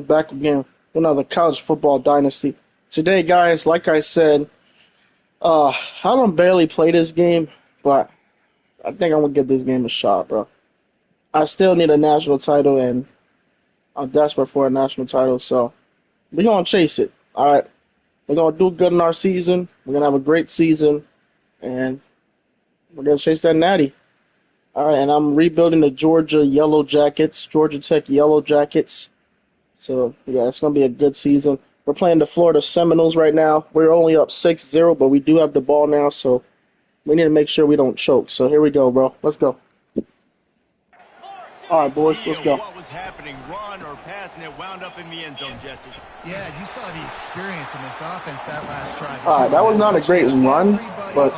back again with another college football dynasty. Today, guys, like I said, I don't barely play this game, but I think I'm gonna give this game a shot, bro. I still need a national title, and I'm desperate for a national title, so we're gonna chase it. All right, we're gonna do good in our season. We're gonna have a great season, and we're gonna chase that natty. All right, and I'm rebuilding the Georgia Yellow Jackets, Georgia Tech Yellow Jackets. So, yeah, it's going to be a good season. We're playing the Florida Seminoles right now. We're only up 6-0, but we do have the ball now, so we need to make sure we don't choke. So here we go, bro. Let's go. All right, boys, let's go. What was happening, run or pass, and it wound up in the end zone, Jesse. Yeah, you saw the experience in this offense that last drive. All right, that was not a great run, but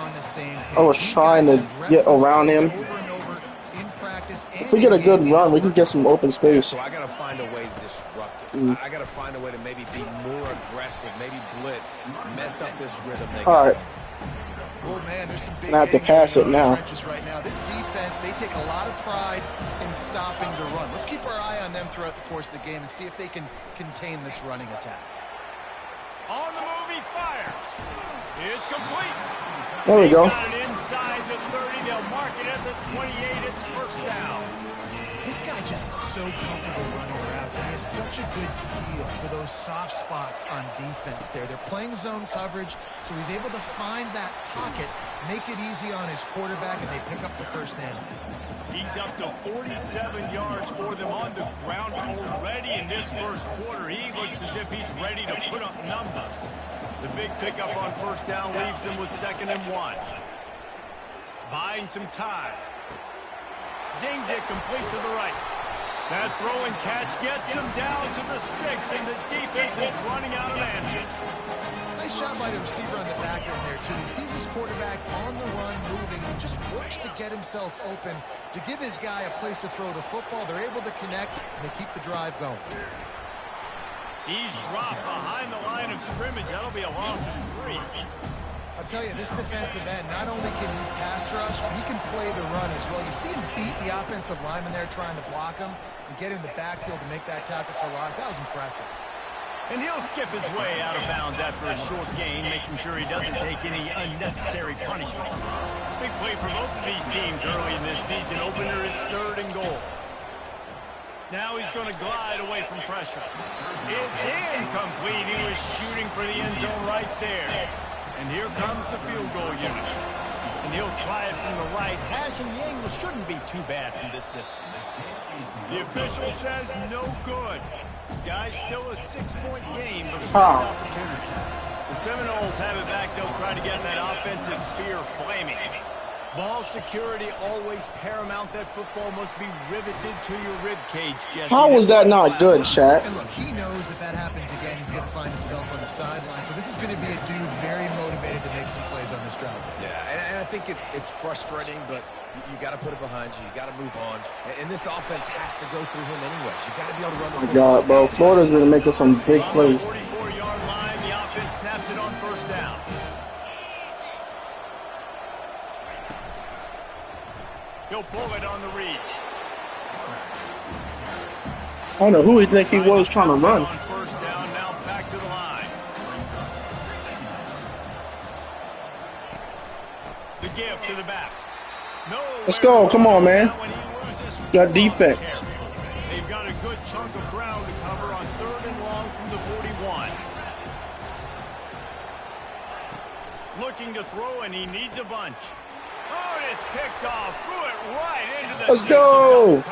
I was trying to get around him. If we get a good run, we can get some open space. So I got to find a way to disrupt it. I got to find a way to maybe be more aggressive, maybe blitz, mess up this rhythm. All right. Oh man, there's some big I have to pass it now. Right now. This defense, they take a lot of pride in stopping the run. Let's keep our eye on them throughout the course of the game and see if they can contain this running attack. On the move, he fires. It's complete. There we go. Got it inside the 30. They'll mark it at the 28. It's first down. This guy just is so comfortable running routes. He has such a good feel for those soft spots on defense there. They're playing zone coverage, so he's able to find that pocket, make it easy on his quarterback, and they pick up the first down. He's up to 47 yards for them on the ground already in this first quarter. He looks as if he's ready to put up numbers. The big pickup on first down leaves them with 2nd and 1. Buying some time. Zings it complete to the right. That throw and catch gets them down to the 6, and the defense is running out of answers. Nice job by the receiver on the back end there, too. He sees his quarterback on the run moving and just works to get himself open to give his guy a place to throw the football. They're able to connect, and they keep the drive going. He's dropped behind the line of scrimmage. That'll be a loss of 3. I'll tell you, this defensive end, not only can he pass rush, but he can play the run as well. You see him beat the offensive lineman there trying to block him and get in the backfield to make that tackle for loss. That was impressive. And he'll skip his way out of bounds after a short gain, making sure he doesn't take any unnecessary punishment. Big play for both of these teams early in this season opener. It's 3rd and goal. Now he's going to glide away from pressure. It's incomplete. He was shooting for the end zone right there. And here comes the field goal unit. And he'll try it from the right. Hashing the angle shouldn't be too bad from this distance. The official says no good. Guys, still a 6-point game, but a missed opportunity. The Seminoles have it back. They'll try to get that offensive sphere flaming. Ball security always paramount. That football must be riveted to your rib cage, Jesse. How was that not good, chat? And look, he knows that happens again, he's going to find himself on the sideline. So this is going to be a dude very motivated to make some plays on this drive. Yeah, and I think it's frustrating, but you got to put it behind you. You got to move on. And this offense has to go through him anyways. You got to be able to run the Oh my football. God, bro. Florida's going to make us some big plays. 44-yard line, the offense snaps it on first down. He'll pull it on the read. I don't know who he think he was trying to run. On first down, now back to the line. The give to the back. No. Let's go. Come on, man. Got defense. They've got a good chunk of ground to cover on 3rd and long from the 41. Looking to throw, and he needs a bunch. Oh, and it's picked off. Threw it right into the. Let's go.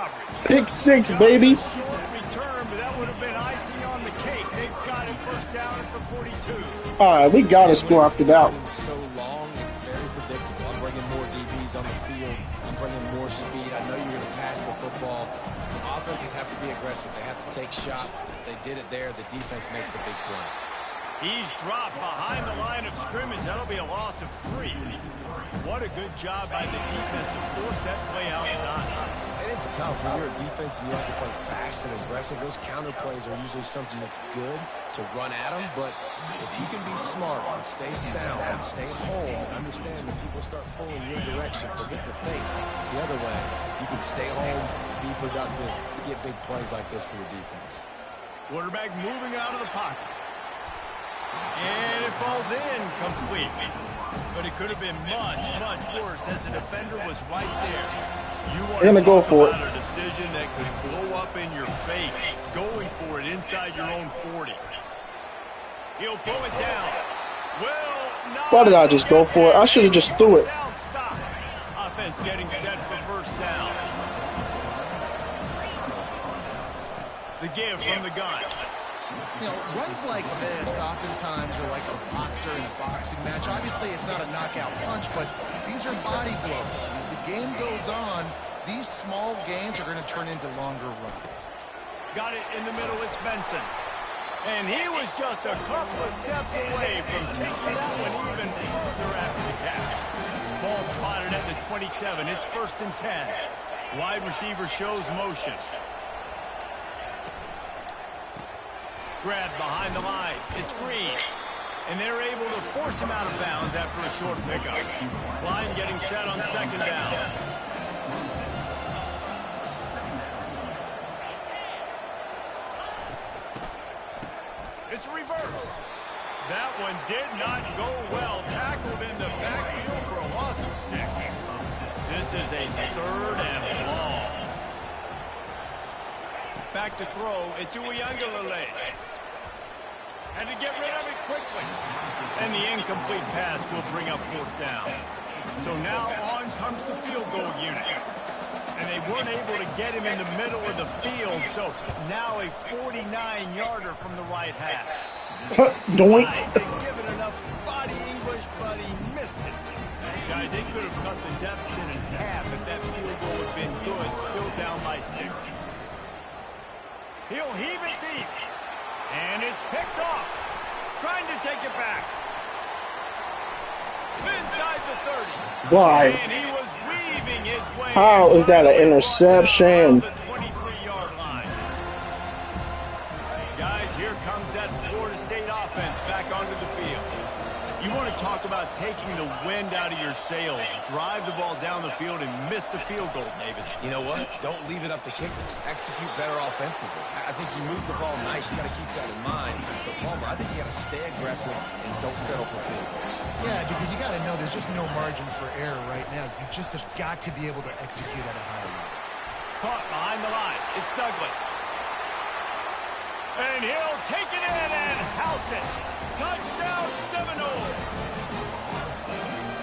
Pick 6, baby. Short return, but that would have been icing on the cake. They've got it first down at the 42. All right, we got to score after that one. So long, it's very predictable. I'm bringing more DBs on the field. I'm bringing more speed. I know you're going to pass the football. Offenses have to be aggressive. They have to take shots. They did it there. The defense makes the big play. He's dropped behind the line of scrimmage. That'll be a loss of 3. What a good job by the defense to force that play outside. And it's tough when you're a defense and you have to play fast and aggressive. Those counter plays are usually something that's good to run at them. But if you can be smart and stay sound and stay home and understand that people start pulling your direction, forget the face the other way, you can stay home, be productive, get big plays like this for your defense. Quarterback moving out of the pocket. And it falls in complete. But it could have been much, much worse as the defender was right there. You want to go talk for about a decision that could blow up in your face. Going for it inside your own 40. He'll pull it down. Well, Why did I just go for it? I should have just threw it. Stop. Offense getting set for first down. The give from the gun. You know, runs like this oftentimes are like a boxer in a boxing match. Obviously, it's not a knockout punch, but these are body blows. As the game goes on, these small gains are going to turn into longer runs. Got it in the middle. It's Benson. And he was just a couple of steps away from taking that one even further after the catch. Ball spotted at the 27. It's 1st and 10. Wide receiver shows motion. Grab behind the line. It's Green. And they're able to force him out of bounds after a short pickup. Line getting set on 2nd down. It's reverse. That one did not go well. Tackled in the backfield for a loss of 6. This is a 3rd and long. Back to throw. It's Uiagalelei. And to get rid of it quickly. And the incomplete pass will bring up 4th down. So now on comes the field goal unit. And they weren't able to get him in the middle of the field. So now a 49-yarder from the right hash. Doink. Didn't give it enough body English, but he missed it. Guys, they could have cut the deficit in half if that field goal had been good. Still down by 6. He'll heave it deep. And it's picked off. Trying to take it back. Inside the 30. Why? And he was weaving his way. How is that an interception? The 23-yard line. Guys, here comes that Florida State offense back onto the field. You want to talk about taking the wind out of your sails. Drive the ball down the field and miss the field goal, David. You know what? Don't leave it up to kickers. Execute better offensively. I think you move the ball nice. You got to keep that in mind. But Palmer, I think you got to stay aggressive and don't settle for field goals. Yeah, because you got to know there's just no margin for error right now. You just have got to be able to execute at a high level. Caught behind the line. It's Douglas. And he'll take it in and house it. Touchdown Seminole.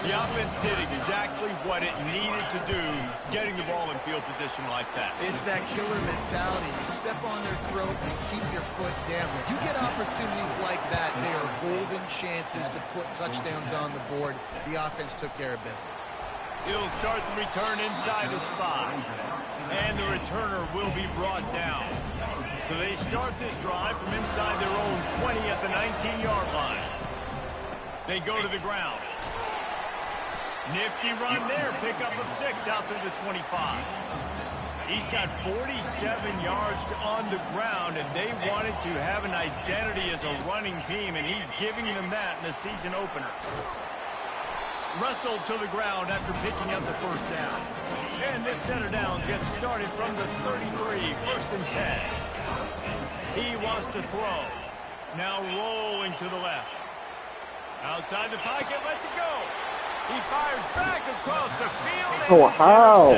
The offense did exactly what it needed to do, getting the ball in field position like that. It's that killer mentality. You step on their throat and keep your foot down. If you get opportunities like that, they are golden chances to put touchdowns on the board. The offense took care of business. He'll start the return inside the spot. And the returner will be brought down. So they start this drive from inside their own 20 at the 19-yard line. They go to the ground. Nifty run there. Pickup of 6 out to the 25. He's got 47 yards on the ground, and they wanted to have an identity as a running team, and he's giving them that in the season opener. Wrestled to the ground after picking up the 1st down. And this set of downs gets started from the 33, 1st and 10. He wants to throw. Now rolling to the left. Outside the pocket, lets it go. He fires back across the field. Oh, how?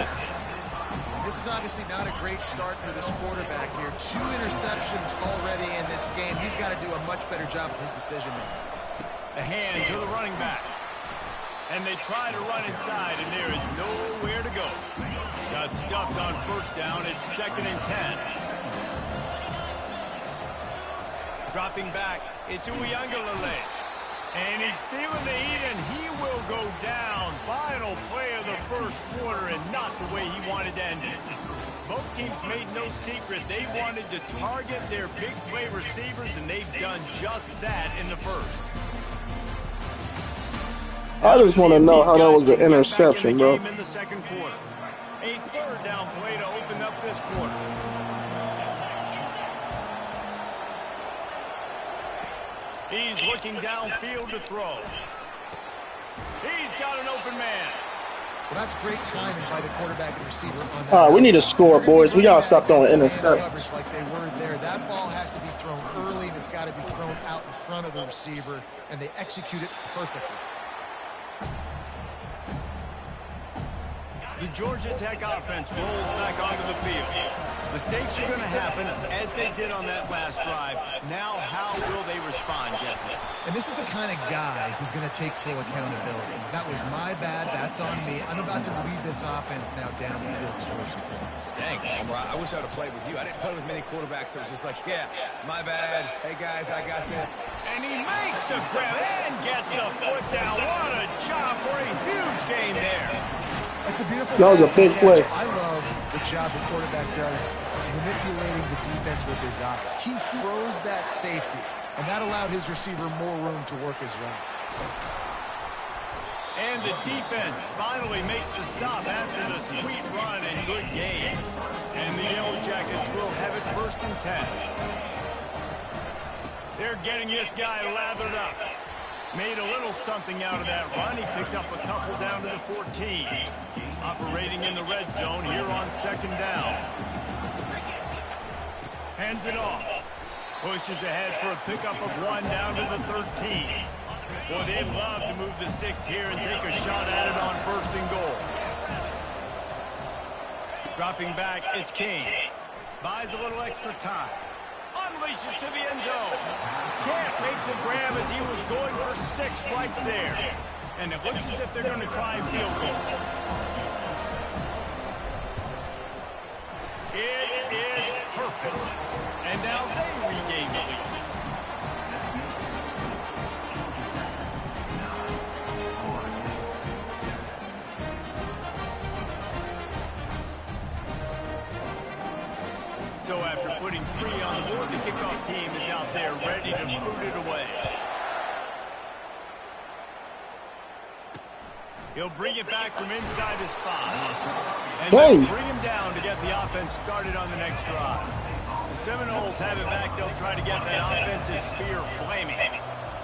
This is obviously not a great start for this quarterback here. 2 interceptions already in this game. He's got to do a much better job with his decision making. A hand to the running back. And they try to run inside, and there is nowhere to go. Got stuffed on 1st down. It's 2nd and 10. Dropping back, it's Uiagalelei. And he's feeling the heat, and he will go down. Final play of the 1st quarter, and not the way he wanted to end it. Both teams made no secret. They wanted to target their big play receivers, and they've done just that in the 1st. I just want to know how that was an interception, bro. In the 2nd quarter. A 3rd down play to open up this quarter. He's looking downfield to throw. He's got an open man. Well, that's great timing by the quarterback and receiver on that. All right, we need to score, boys. We got to stop throwing interceptions. Like they were there. That ball has to be thrown early, and it's got to be thrown out in front of the receiver, and they execute it perfectly. The Georgia Tech offense rolls back onto the field. Mistakes are going to happen, as they did on that last drive. Now, how will they respond, Jesse? And this is the kind of guy who's going to take full accountability. That was my bad. That's on me. I'm about to lead this offense now down the field to score some points. Dang, I wish I would have played with you. I didn't play with many quarterbacks that were just like, yeah, my bad. Hey, guys, I got that. And he makes the grab and gets the foot down. What a job for a huge gain there. That's a beautiful That was a big play. I love the job the quarterback does manipulating the defense with his eyes. He froze that safety, and that allowed his receiver more room to work his route. And the defense finally makes the stop after the sweet run and good gain. And the Yellow Jackets will have it 1st and 10. They're getting this guy lathered up. Made a little something out of that run. He picked up a couple down to the 14. Operating in the red zone here on 2nd down. Hands it off. Pushes ahead for a pickup of 1 down to the 13. Boy, they'd love to move the sticks here and take a shot at it on 1st and goal. Dropping back, it's King. Buys a little extra time. Unleashes to the end zone. Can't make the grab as he was going for 6 right there. And it looks as if they're going to try a field goal. It is perfect. And now they regain the lead. So after putting 3 on the board, the kickoff team is out there ready to boot it away. He'll bring it back from inside his spot. And they'll bring him down to get the offense started on the next drive. The Seminoles have it back. They'll try to get that offensive spear flaming.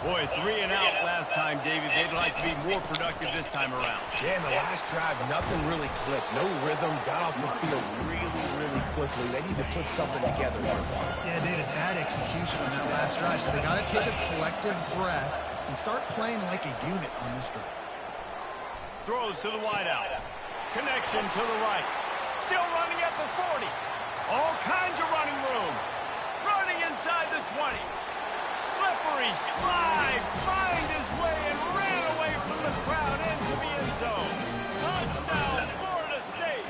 Boy, 3 and out last time, David. They'd like to be more productive this time around. Yeah, in the last drive, nothing really clicked. No rhythm, got off the field really quickly. They need to put something together here. Yeah, they had a bad execution on that last drive, so they got to take a collective breath and start playing like a unit on this drive. Throws to the wideout. Connection to the right. Still running at the 40. All kinds of running room. Running inside the 20. Slippery slide. Find his way and ran away from the crowd into the end zone. Touchdown, Florida State.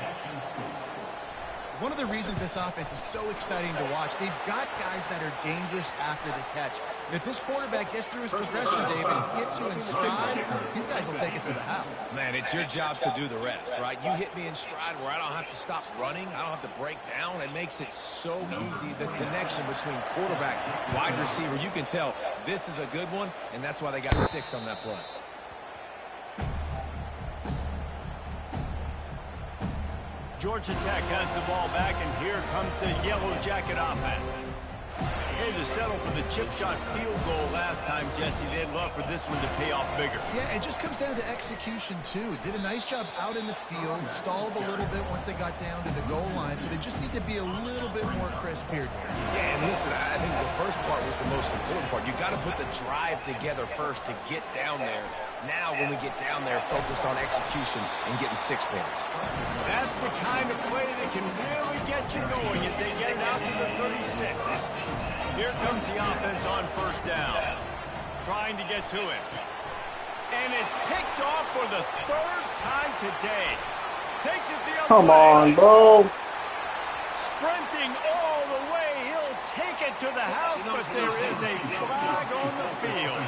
One of the reasons this offense is so exciting to watch, they've got guys that are dangerous after the catch. And if this quarterback gets through his progression, David, and hits you in stride, these guys will take it to the house. Man, it's your job to do the rest, right? You hit me in stride where I don't have to stop running. I don't have to break down. It makes it so easy. The connection between quarterback, wide receiver, you can tell this is a good one, and that's why they got 6 on that play. Georgia Tech has the ball back, and here comes the Yellow Jacket offense. They had to settle for the chip shot field goal last time, Jesse. They'd love for this one to pay off bigger. Yeah, it just comes down to execution, too. Did a nice job out in the field, stalled a little bit once they got down to the goal line, so they just need to be a little bit more crisp here. Yeah, and listen, I think the first part was the most important part. You got to put the drive together first to get down there. Now, when we get down there, focus on execution and getting 6 points. That's the kind of play that can really get you going as they get it out to the 36. Here comes the offense on 1st down. Trying to get to him. And it's picked off for the 3rd time today. Takes it the other way. Come on, bro. Sprinting all the way. He'll take it to the house, but there is a flag on the field.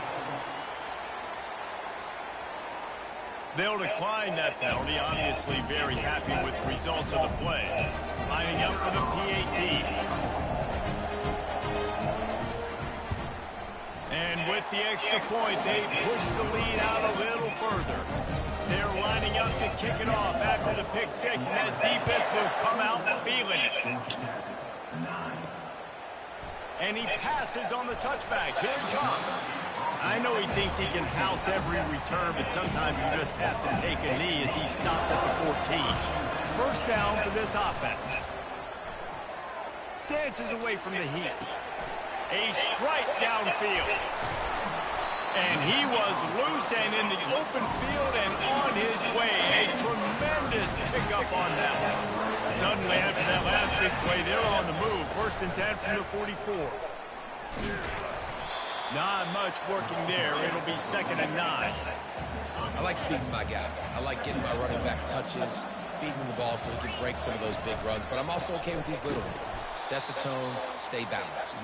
They'll decline that penalty. Obviously very happy with the results of the play. Lining up for the PAT. And with the extra point, they push the lead out a little further. They're lining up to kick it off after the pick 6, and that defense will come out feeling it. And he passes on the touchback. Here he comes. I know he thinks he can house every return, but sometimes you just have to take a knee as he stopped at the 14. First down for this offense. Dances away from the heat. A strike downfield. And he was loose and in the open field and on his way. A tremendous pickup on that one. Suddenly, after that last big play, they're on the move. 1st and 10 from the 44. Not much working there. It'll be 2nd and 9. I like feeding my guy. I like getting my running back touches, feeding him the ball so he can break some of those big runs. But I'm also okay with these little ones. Set the tone, stay balanced.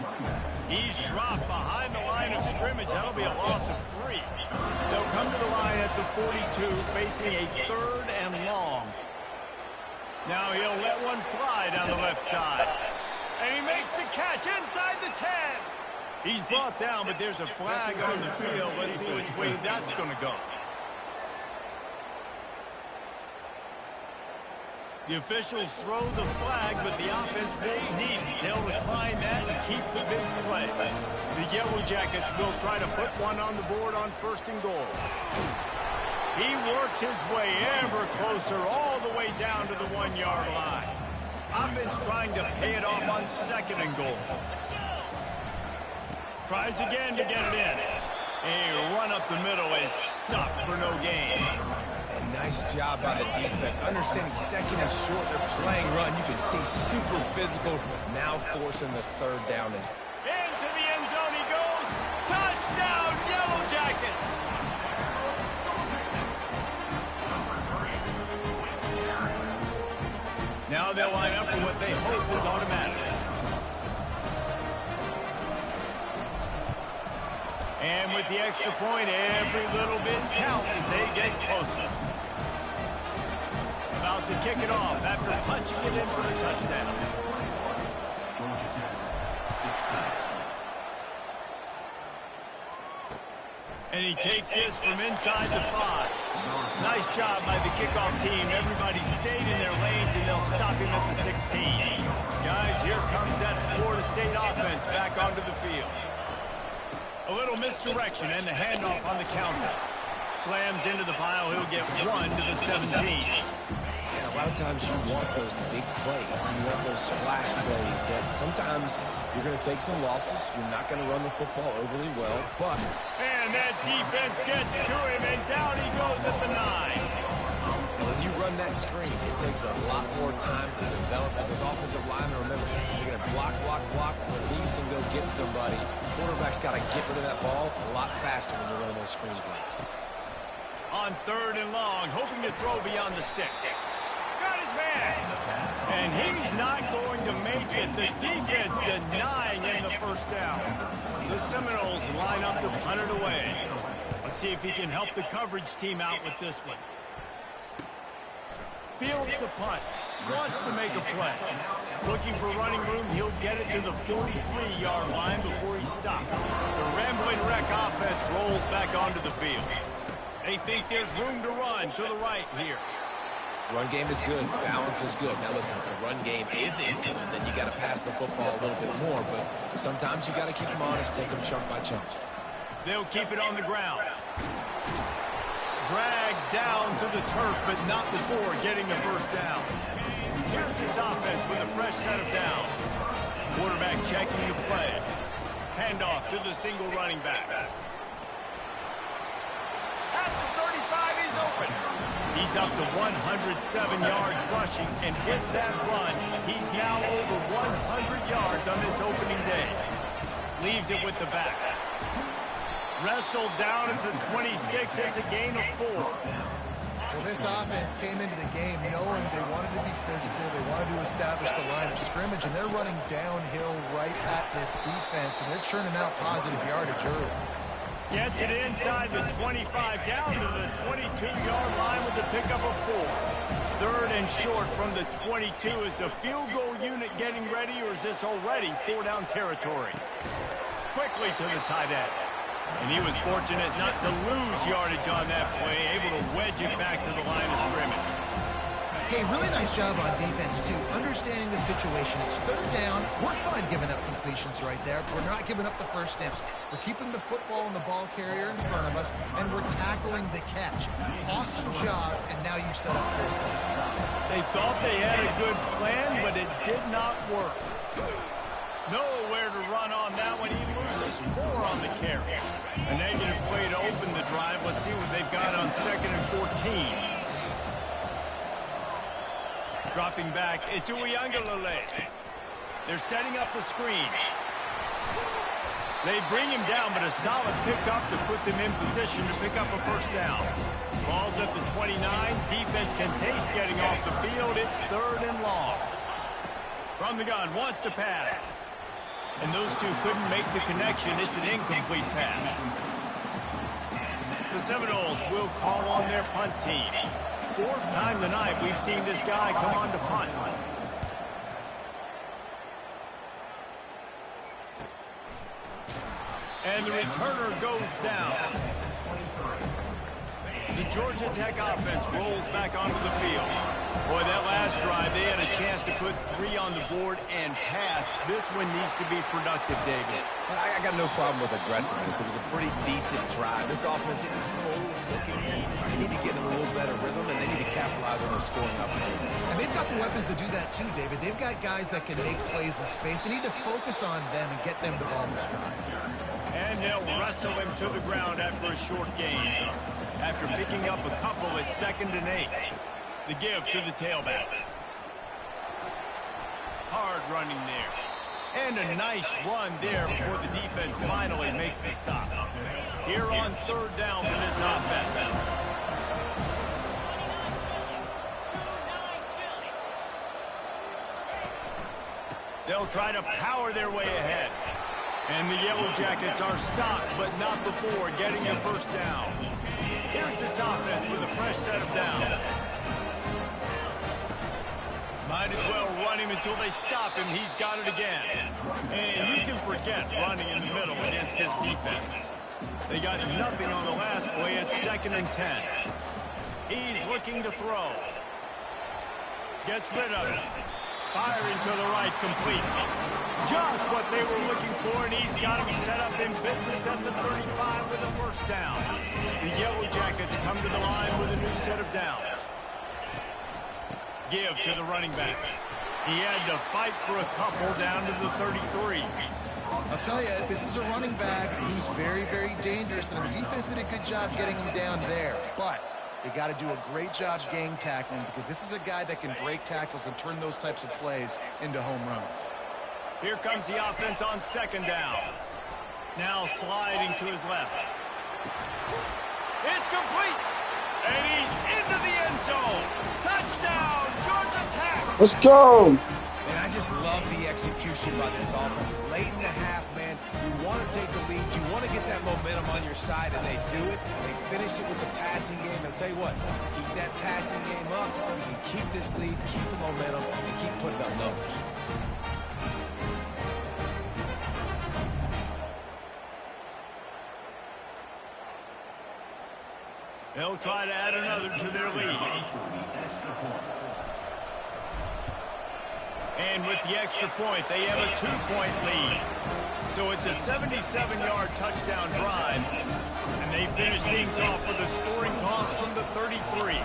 He's dropped behind the line of scrimmage. That'll be a loss of 3. They'll come to the line at the 42, facing a 3rd and long. Now he'll let one fly down the left side. And he makes the catch inside the 10. He's brought down, but there's a flag on the field. Let's see which way that's going to go. The officials throw the flag, but the offense won't need it. They'll decline that and keep the big play. The Yellow Jackets will try to put one on the board on 1st and goal. He works his way ever closer all the way down to the 1-yard line. Offense trying to pay it off on 2nd and goal. Tries again to get it in. A run up the middle is stopped for no gain. And nice job by the defense. Understanding 2nd and short, they're playing run. You can see super physical. Now forcing the 3rd down. Into the end zone he goes. Touchdown, Yellow Jackets. Now they'll line up for what they hope is automatic. And with the extra point, every little bit counts as they get closer. About to kick it off after punching it in for the touchdown. And he takes this from inside the 5. Nice job by the kickoff team. Everybody stayed in their lanes, and they'll stop him at the 16. Guys, here comes that Florida State offense back onto the field. A little misdirection and the handoff on the counter. Slams into the pile. He'll get 1 to the 17. Yeah, a lot of times you want those big plays. You want those splash plays. But sometimes you're going to take some losses. You're not going to run the football overly well. But And that defense gets to him, and down he goes at the 9. when you run that screen, it takes a lot more time to develop as those offensive linemen. Remember, you're going to block, release, and go get somebody. Quarterback's got to get rid of that ball a lot faster when you're running those screen plays. On 3rd and long, hoping to throw beyond the sticks. Got his man. And he's not going to make it. The defense denying him the 1st down. The Seminoles line up to punt it away. Let's see if he can help the coverage team out with this one. Fields the punt. Wants to make a play. Looking for running room. He'll get it to the 43-yard line before he stops. The rambling wreck offense rolls back onto the field. They think there's room to run to the right here. Run game is good. Balance is good. Now listen, if the run game isn't good, then you got to pass the football a little bit more. But sometimes you got to keep them honest, take them chunk by chunk. They'll keep it on the ground. Dragged down to the turf, but not before getting the 1st down. Here's this offense with a fresh set of downs. Quarterback checking the play. Handoff to the single running back. At the 35, he's open. He's up to 107 yards rushing, and with that run, he's now over 100 yards on this opening day. Leaves it with the back. Wrestled down at the 26. It's a gain of 4. Well, this offense came into the game knowing they wanted to be physical, they wanted to establish the line of scrimmage, and they're running downhill right at this defense, and they're churning out positive yardage early. Gets it inside the 25, down to the 22-yard line with the pickup of 4. 3rd and short from the 22. Is the field goal unit getting ready, or is this already 4-down territory? Quickly to the tight end. And he was fortunate not to lose yardage on that play, able to wedge it back to the line of scrimmage. Hey, really nice job on defense, too. Understanding the situation. It's third down. We're fine giving up completions right there. We're not giving up the first down. We're keeping the football and the ball carrier in front of us, and we're tackling the catch. Awesome job, and now you set up for it. They thought they had a good plan, but it did not work. Nowhere to run on that one. He loses 4 on the carry. A negative play to open the drive. Let's see what they've got on 2nd and 14. Dropping back, it's Uyangalele. They're setting up the screen. They bring him down, but a solid pickup to put them in position to pick up a first down. Ball's at the 29. Defense can taste getting off the field. It's 3rd and long. From the gun, wants to pass. And those two couldn't make the connection. It's an incomplete pass. The Seminoles will call on their punt team. 4th time tonight we've seen this guy come on to punt. And the returner goes down. The Georgia Tech offense rolls back onto the field. Boy, that last drive, they had a chance to put 3 on the board and passed. This one needs to be productive, David. I got no problem with aggressiveness. It was a pretty decent drive. This offense isn't fully clicking in. They need to get in a little better rhythm, and they need to capitalize on those scoring opportunities. And they've got the weapons to do that too, David. They've got guys that can make plays in space. They need to focus on them and get them the ball this drive. And they'll wrestle him to the ground after a short gain. After picking up a couple at 2nd and 8. The give to the tailback. Hard running there. And a nice run there before the defense finally makes the stop. Here on 3rd down for this offense. They'll try to power their way ahead. And the Yellow Jackets are stopped, but not before getting the first down. Here's this offense with a fresh set of downs. Might as well run him until they stop him. He's got it again. And you can forget running in the middle against this defense. They got nothing on the last play at 2nd and 10. He's looking to throw. Gets rid of it. Firing to the right, complete. Just what they were looking for, and he's got him set up in business at the 35 with a first down. The Yellow Jackets come to the line with a new set of downs. Give to the running back. He had to fight for a couple down to the 33. I'll tell you, this is a running back who's very, very dangerous, and the defense did a good job getting him down there. But they got to do a great job gang tackling, because this is a guy that can break tackles and turn those types of plays into home runs. Here comes the offense on 2nd down. Now sliding to his left. It's complete. And he's into the end zone. Touchdown, Georgia Tech. Let's go. And I just love the execution by this offense. Late in the half, man, you want to take the lead. You want to get that momentum on your side, and they do it. They finish it with the passing game. I'll tell you what, keep that passing game up. You can keep this lead, keep the momentum, and keep putting up numbers. They'll try to add another to their lead. And with the extra point, they have a 2-point lead. So it's a 77-yard touchdown drive. And they finish things off with a scoring toss from the 33.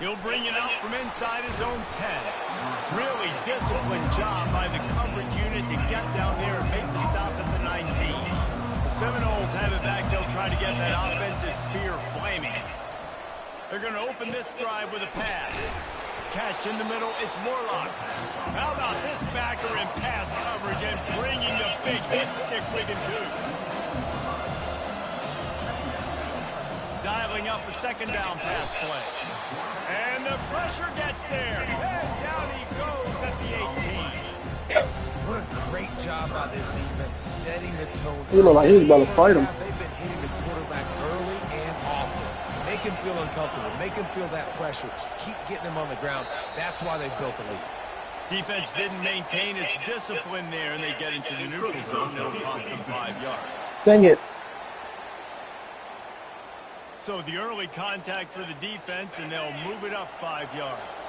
He'll bring it out from inside his own 10. Really disciplined job by the coverage unit to get down there and make the stop at the 19. Seminoles have it back. They'll try to get that offensive spear flaming. They're going to open this drive with a pass. Catch in the middle. It's Morlock. How about this backer in pass coverage and bringing the big hit stick with him, too. Dialing up a 2nd down pass play. And the pressure gets there. And down he goes at the 18. What a great job by this defense, setting the tone. You look like he was about to fight him. They've been hitting the quarterback early and often. Make him feel uncomfortable. Make him feel that pressure. Keep getting him on the ground. That's why they've built a lead. Defense didn't maintain its discipline there, and they get into the neutral zone. It'll cost them 5 yards. Dang it. So the early contact for the defense, and they'll move it up 5 yards.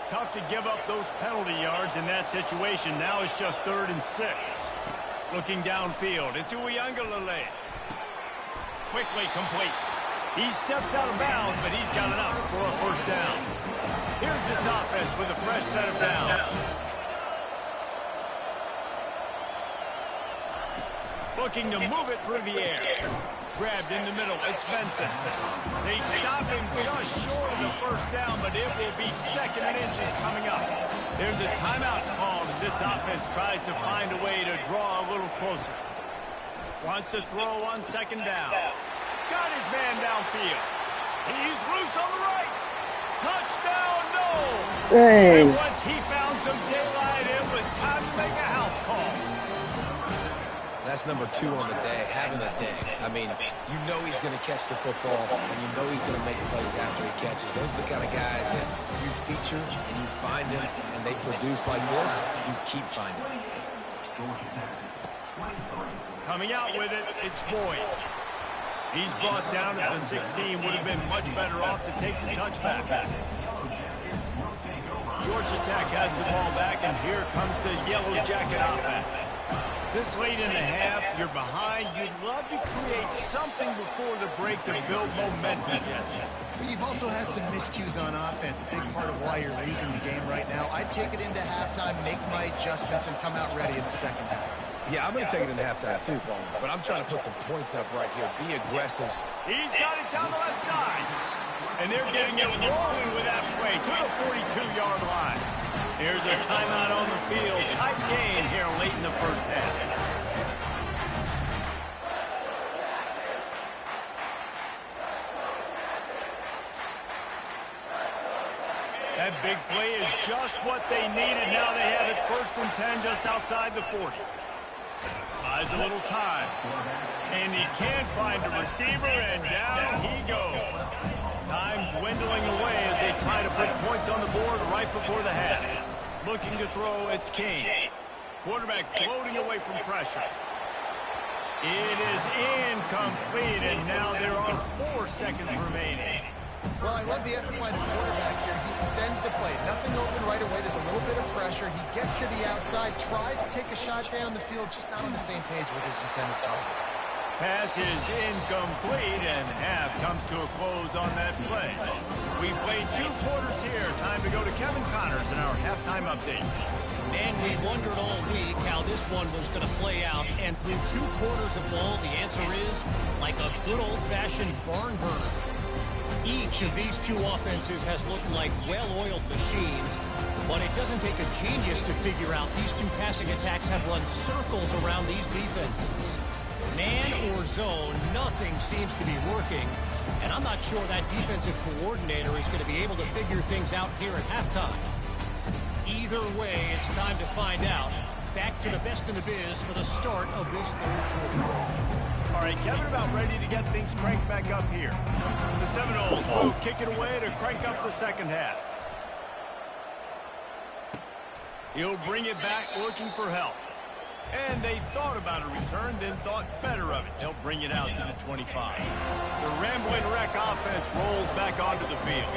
Tough to give up those penalty yards in that situation. Now it's just 3rd and 6. Looking downfield, it's DYNASTY. Quickly complete. He steps out of bounds, but he's got enough for a first down. Here's this offense with a fresh set of downs. Looking to move it through the air. Grabbed in the middle, it's Benson. They stop him just short of the first down, but it will be 2nd and inches coming up. There's a timeout called as this offense tries to find a way to draw a little closer. Wants to throw on 2nd down. Got his man downfield. He's loose on the right. Touchdown, no! Dang. And once he found some daylight, it was time to make a house call. That's number 2 on the day, having a day. I mean, you know he's going to catch the football, and you know he's going to make plays after he catches. Those are the kind of guys that you feature and you find them, and they produce like this, you keep finding them. Coming out with it, it's Boyd. He's brought down at the 16, would have been much better off to take the touchback. Georgia Tech has the ball back, and here comes the Yellow Jacket offense. This late in the half, you're behind. You'd love to create something before the break to build momentum, Jesse. You've also had some miscues on offense, a big part of why you're losing the game right now. I'd take it into halftime, make my adjustments, and come out ready in the second half. Yeah, I'm going to take it into halftime too, Bowman, but I'm trying to put some points up right here. Be aggressive. He's got it down the left side. And they're getting it rolling with that play to the 42-yard line. Here's a timeout on the field. Tight game here late in the first half. That big play is just what they needed. Now they have it 1st and 10 just outside the 40. Buys a little time. And he can't find a receiver, and down he goes. Time dwindling away as they try to put points on the board right before the half. Looking to throw, it's Kane. Quarterback floating away from pressure. It is incomplete, and now there are 4 seconds remaining. Well, I love the effort by the quarterback here. He extends the play. Nothing open right away. There's a little bit of pressure. He gets to the outside, tries to take a shot down the field, just not on the same page with his intended target. Pass is incomplete, and half comes to a close on that play. We played 2 quarters here. Time to go to Kevin Connors in our halftime update. And we wondered all week how this one was going to play out. And through 2 quarters of ball, the answer is like a good old-fashioned barn burner. Each of these 2 offenses has looked like well-oiled machines, but it doesn't take a genius to figure out these 2 passing attacks have run circles around these defenses. Man or zone, nothing seems to be working, and I'm not sure that defensive coordinator is going to be able to figure things out here at halftime. Either way, it's time to find out. Back to the best in the biz for the start of this 3rd quarter. All right, Kevin about ready to get things cranked back up here. The Seminoles will kick it away to crank up the second half. He'll bring it back looking for help. And they thought about a return, then thought better of it. They'll bring it out to the 25. The Rambling Wreck offense rolls back onto the field.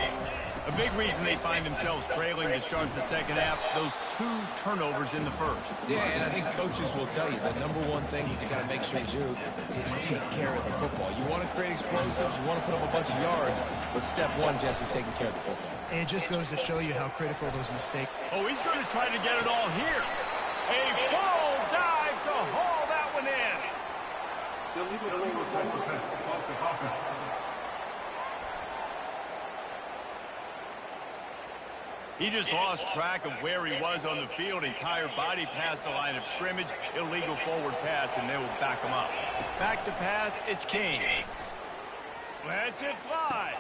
A big reason they find themselves trailing to start the second half, those 2 turnovers in the first. Yeah, and I think coaches will tell you the number 1 thing you got to make sure you do is take care of the football. You want to create explosives, you want to put up a bunch of yards, but step 1, Jesse, taking care of the football. And it just goes to show you how critical those mistakes. Oh, he's going to try to get it all here. A full dive to haul that one in. He just lost track of where he was on the field. Entire body past the line of scrimmage. Illegal forward pass, and they will back him up. Back to pass, it's King. Lets it fly.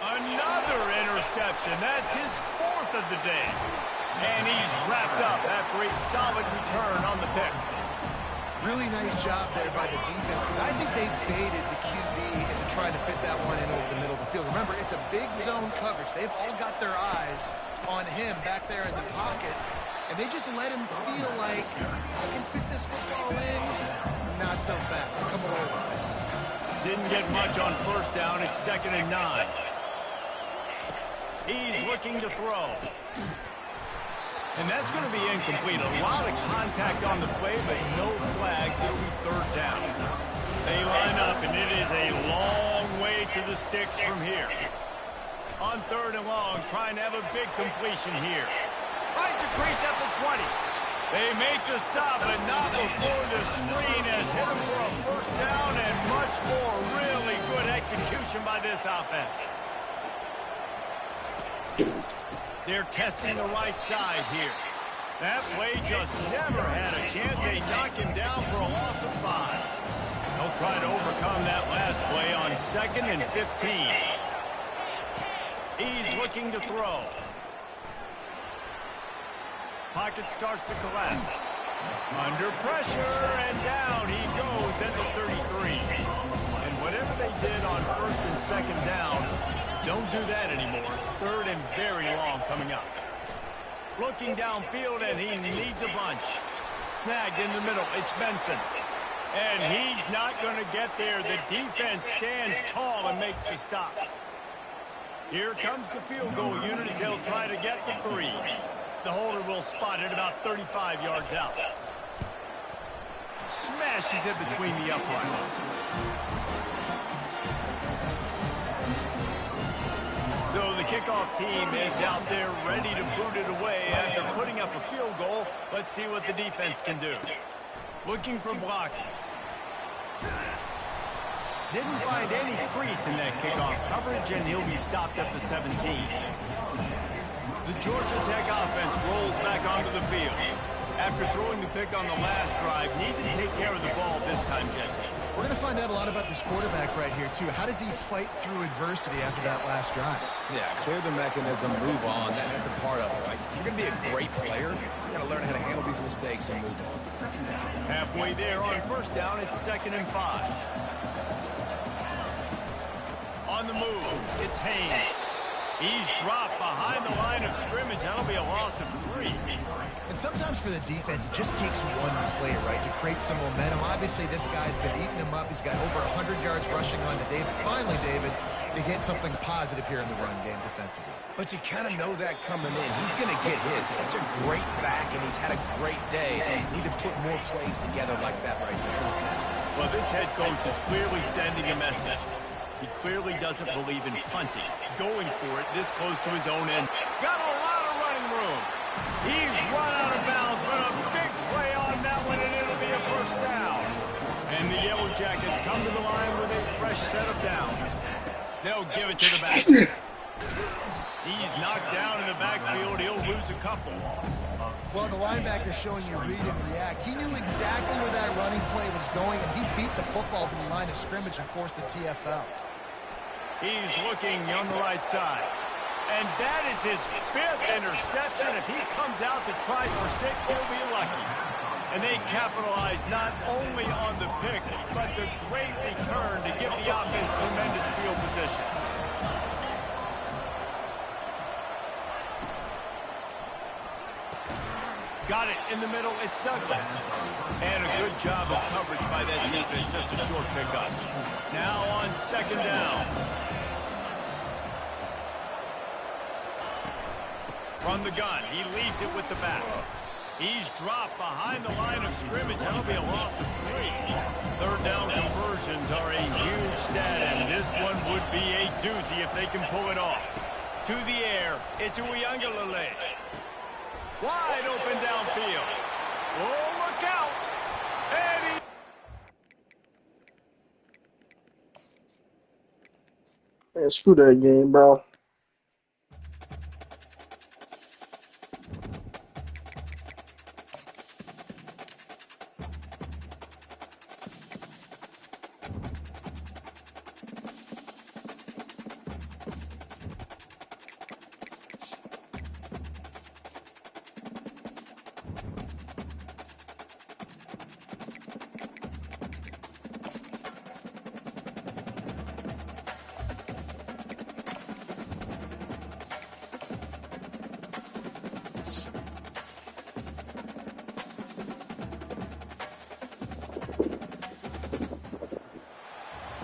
Another interception. That's his 4th of the day. And he's wrapped up after a solid return on the pick. Really nice job there by the defense, because I think they baited the QB into trying to fit that one in over the middle of the field. Remember, it's a big zone coverage. They've all got their eyes on him back there in the pocket, and they just let him feel like, maybe I can fit this football in. Not so fast. Come away with it. Didn't get much on first down. It's 2nd and 9. He's looking to throw. And that's going to be incomplete. A lot of contact on the play, but no flags. It'll be 3rd down. They line up, and it is a long way to the sticks from here. On 3rd and long, trying to have a big completion here. Finds a crease at the 20. They make the stop, but not before the screen has hit them for a 1st down and much more. Really good execution by this offense. They're testing the right side here. That play just never had a chance. They knock him down for a loss of 5. They'll try to overcome that last play on 2nd and 15. He's looking to throw. Pocket starts to collapse. Under pressure, and down he goes at the 33. And whatever they did on 1st and 2nd down, don't do that anymore. 3rd and very long coming up. Looking downfield, and he needs a bunch. Snagged in the middle. It's Benson. And he's not going to get there. The defense stands tall and makes the stop. Here comes the field goal unit as they'll try to get the 3. The holder will spot it about 35 yards out. Smashes it between the uprights. So the kickoff team is out there ready to boot it away after putting up a field goal. Let's see what the defense can do. Looking for blockers. Didn't find any crease in that kickoff coverage, and he'll be stopped at the 17. The Georgia Tech offense rolls back onto the field. After throwing the pick on the last drive, need to take care of the ball this time, Jesse. We're going to find out a lot about this quarterback right here, too. How does he fight through adversity after that last drive? Yeah, clear the mechanism, move on. That's a part of it, right? If you're going to be a great player, you got to learn how to handle these mistakes and move on. Halfway there on 1st down, it's 2nd and 5. On the move, it's Haynes. He's dropped behind the line of scrimmage. That'll be a loss of 3. And sometimes for the defense, it just takes one play, right, to create some momentum. Obviously, this guy's been eating him up. He's got over 100 yards rushing on to David. Finally, David, they get something positive here in the run game defensively. But you kind of know that coming in. He's going to get his. Such a great back, and he's had a great day. Need to put more plays together like that right there. Well, this head coach is clearly sending a message. He clearly doesn't believe in punting. Going for it this close to his own end. Got a lot of running room. He's run out of bounds, but a big play on that one, and it'll be a 1st down. And the Yellow Jackets come to the line with a fresh set of downs. They'll give it to the back. He's knocked down in the backfield. He'll lose a couple. Well, the linebacker showing you read and react. He knew exactly where that running play was going, and he beat the football to the line of scrimmage and forced the TFL. He's looking on the right side. And that is his 5th interception. If he comes out to try for 6, he'll be lucky. And they capitalize not only on the pick, but the great return to give the offense tremendous field position. Got it in the middle. It's Douglas. And a good job of coverage by that defense. Just a short pickup. Now on 2nd down. From the gun, he leaves it with the back. He's dropped behind the line of scrimmage. That'll be a loss of 3. 3rd down conversions are a huge stat, and this one would be a doozy if they can pull it off. To the air, it's Uyangalele. Wide open downfield. Oh, look out! And he... Man, screw that game, bro.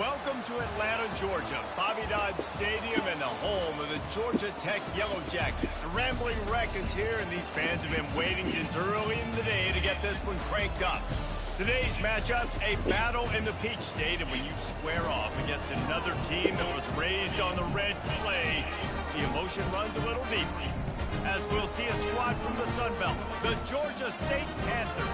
Welcome to Atlanta, Georgia, Bobby Dodd Stadium and the home of the Georgia Tech Yellow Jackets. The Rambling Wreck is here, and these fans have been waiting since early in the day to get this one cranked up. Today's matchup, a battle in the Peach State, and when you square off against another team that was raised on the red clay, the emotion runs a little deeper. As we'll see a squad from the Sun Belt, the Georgia State Panthers,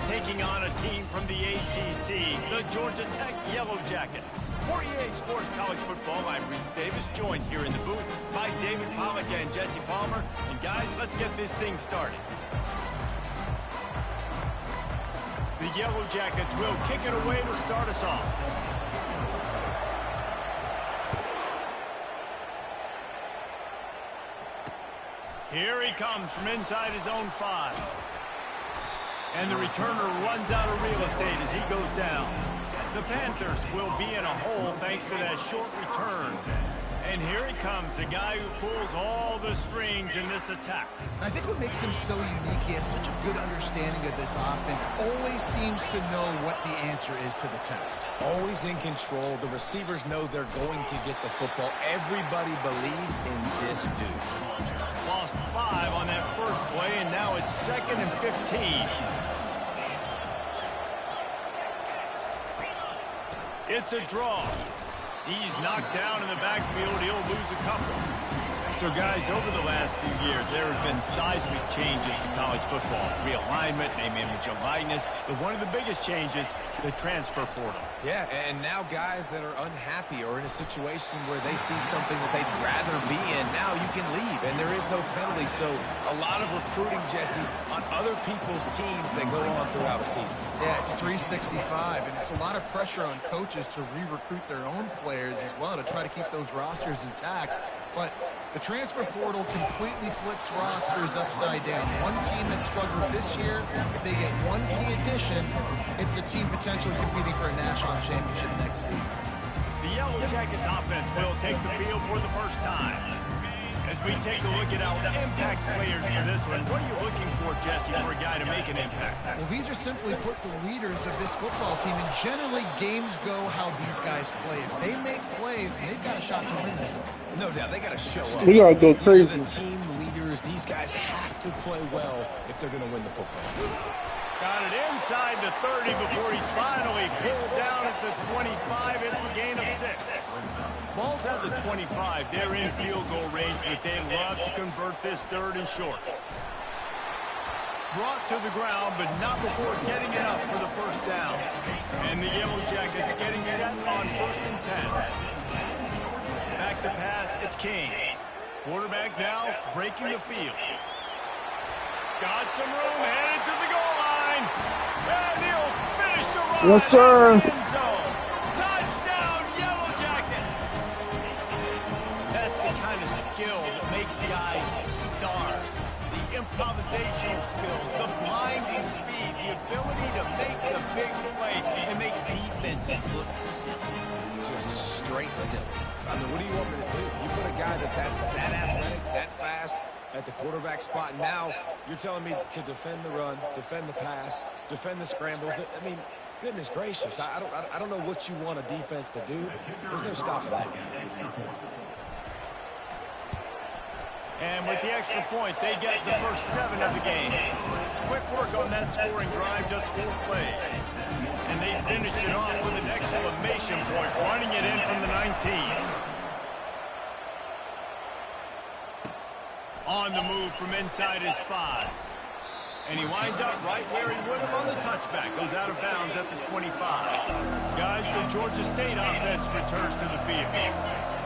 taking on a team from the ACC, the Georgia Tech Yellow Jackets. For EA Sports College Football, I'm Reese Davis, joined here in the booth by David Pollack and Jesse Palmer. And guys, let's get this thing started. The Yellow Jackets will kick it away to start us off. Here he comes from inside his own 5. And the returner runs out of real estate as he goes down. The Panthers will be in a hole thanks to that short return. And here he comes, the guy who pulls all the strings in this attack. I think what makes him so unique, he has such a good understanding of this offense. Always seems to know what the answer is to the test. Always in control. The receivers know they're going to get the football. Everybody believes in this dude. Lost 5 on that first play, and now it's 2nd and 15. It's a draw. He's knocked down in the backfield. He'll lose a couple. So, guys, over the last few years, there have been seismic changes to college football. Realignment, name, image, and likeness. But one of the biggest changes, the transfer portal. Yeah, and now guys that are unhappy or in a situation where they see something that they'd rather be in, now you can leave, and there is no penalty. So a lot of recruiting, Jesse, on other people's teams that go on throughout a season. Yeah, it's 365, and it's a lot of pressure on coaches to re-recruit their own players as well to try to keep those rosters intact. But the transfer portal completely flips rosters upside down. One team that struggles this year, if they get one key addition, it's a team potentially competing for a national championship next season. The Yellow Jackets offense will take the field for the first time. As we take a look at our impact players for this one, what are you looking for, Jesse, for a guy to make an impact? Well, these are simply put the leaders of this football team, and generally games go how these guys play. If they make plays, then they've got a shot to win this one. No doubt, they got to show up. We gotta go crazy. These are the team leaders. These guys have to play well if they're going to win the football. Got it inside the 30 before he's finally pulled down at the 25. It's a gain of 6. Ball's at the 25. They're in field goal range, but they'd love to convert this 3rd and short. Brought to the ground, but not before getting it up for the first down. And the Yellow Jackets getting set on 1st and 10. Back to pass, it's King. Quarterback now breaking the field. Got some room, headed to the goal line. And he'll finish the run. Yes, sir. End zone. Touchdown, Yellow Jackets. That's the kind of skill that makes guys stars. The improvisational skills, the blinding speed, the ability to make the big play and make defenses look Just straight simple. I mean, what do you want me to do? You put a guy that's that athletic, that fast, at the quarterback spot. Now you're telling me to defend the run, defend the pass, defend the scrambles. I mean, goodness gracious. I don't know what you want a defense to do. There's no stopping that guy. And with the extra point, they get the first 7 of the game. Quick work on that scoring drive, just 4 plays. And they finished it off with an exclamation point, running it in from the 19. On the move from inside his 5. And he winds up right where he would have on the touchback. Goes out of bounds at the 25. Guys, the Georgia State offense returns to the field.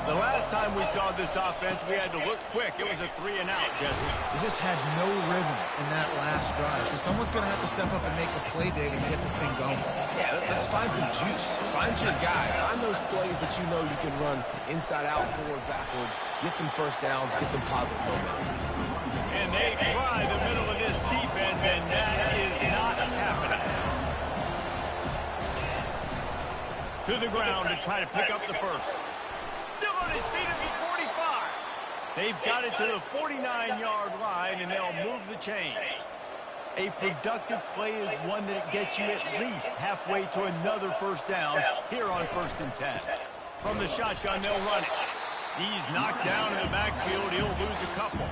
The last time we saw this offense, we had to look quick. It was a 3-and-out, Jesse. They just had no rhythm in that last drive. So someone's going to have to step up and make a play, David, to get this thing going. Yeah, let's find some juice. Find your guy. Find those plays that you know you can run inside out, forward, backwards. Get some first downs. Get some positive momentum. And they try the middle of this defense, and that is not happening. To the ground to try to pick up the first. Still on his feet at the 45. They've got it to the 49-yard line, and they'll move the chains. A productive play is one that gets you at least halfway to another first down here on 1st and 10. From the shotgun, they'll run it. He's knocked down in the backfield. He'll lose a couple.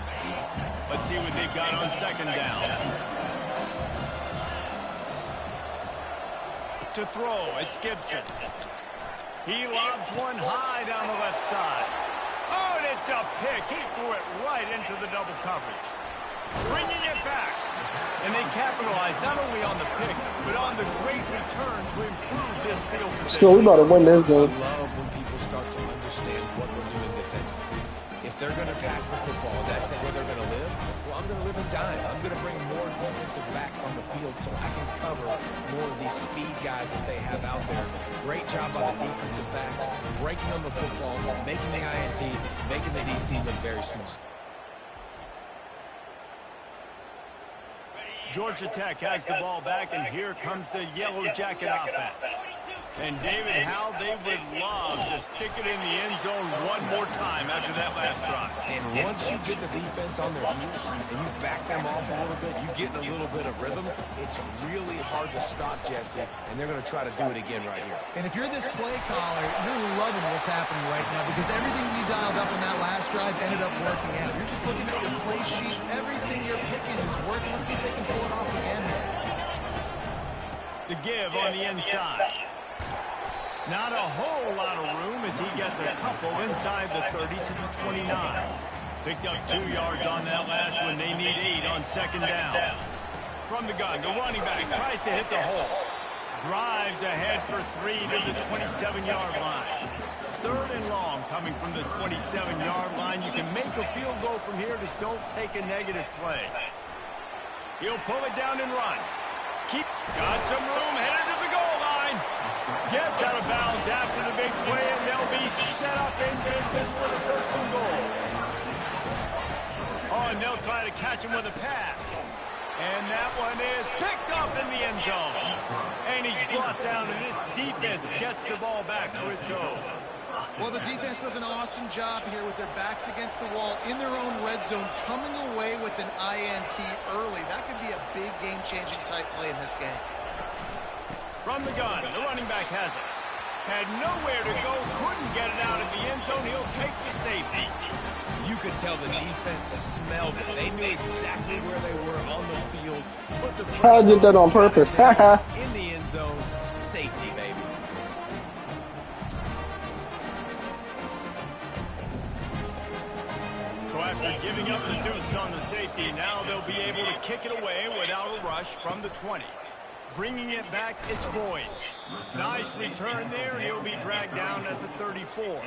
Let's see what they've got on 2nd down. To throw, it's Gibson. He lobs one high down the left side. Oh, and it's a pick. He threw it right into the double coverage. Bringing it back. And they capitalize not only on the pick, but on the great return to improve this field position. Let's go. We about to win this game. I love when people start to understand what we're doing defensively. If they're going to pass the football, that's where they're going to live. Well, I'm going to live and dime. I'm going to bring more defensive backs on the field so I can cover more of these speed guys that they have out there. Great job by the defensive back, breaking on the football, making the INT, making the DC look very smart. Georgia Tech has the ball back, and here comes the Yellow Jacket offense. And David, how they would love to stick it in the end zone one more time after that last drive. And once you get the defense on their heels and you back them off a little bit, you get in a little bit of rhythm, it's really hard to stop, Jesse, and they're going to try to do it again right here. And if you're this play caller, you're loving what's happening right now because everything you dialed up on that last drive ended up working out. You're just looking at your play sheet. Everything you're picking is working. Let's see if they can pull it off again here. The give on the inside. Not a whole lot of room as he gets a couple inside the 30 to the 29. Picked up 2 yards on that last one. They need 8 on 2nd down. From the gun, the running back tries to hit the hole. Drives ahead for 3 to the 27-yard line. 3rd and long coming from the 27-yard line. You can make a field goal from here. Just don't take a negative play. He'll pull it down and run. Got some room headed to the goal line. Gets out of bounds after the big play, and they'll be set up in business for the 1st and goal. Oh, and they'll try to catch him with a pass. And that one is picked up in the end zone. And he's brought down, and this defense gets the ball back to its own. Well, the defense does an awesome job here with their backs against the wall in their own red zone, coming away with an INT early. That could be a big game-changing type play in this game. From the gun, the running back has it. Had nowhere to go, couldn't get it out of the end zone. He'll take the safety. You could tell the defense smelled it. They knew exactly where they were on the field. Put the I did that on purpose. in the end zone. Safety, baby. So after giving up the deuce on the safety, now they'll be able to kick it away without a rush from the 20. Bringing it back, it's Boyd. Nice return there, and he'll be dragged down at the 34.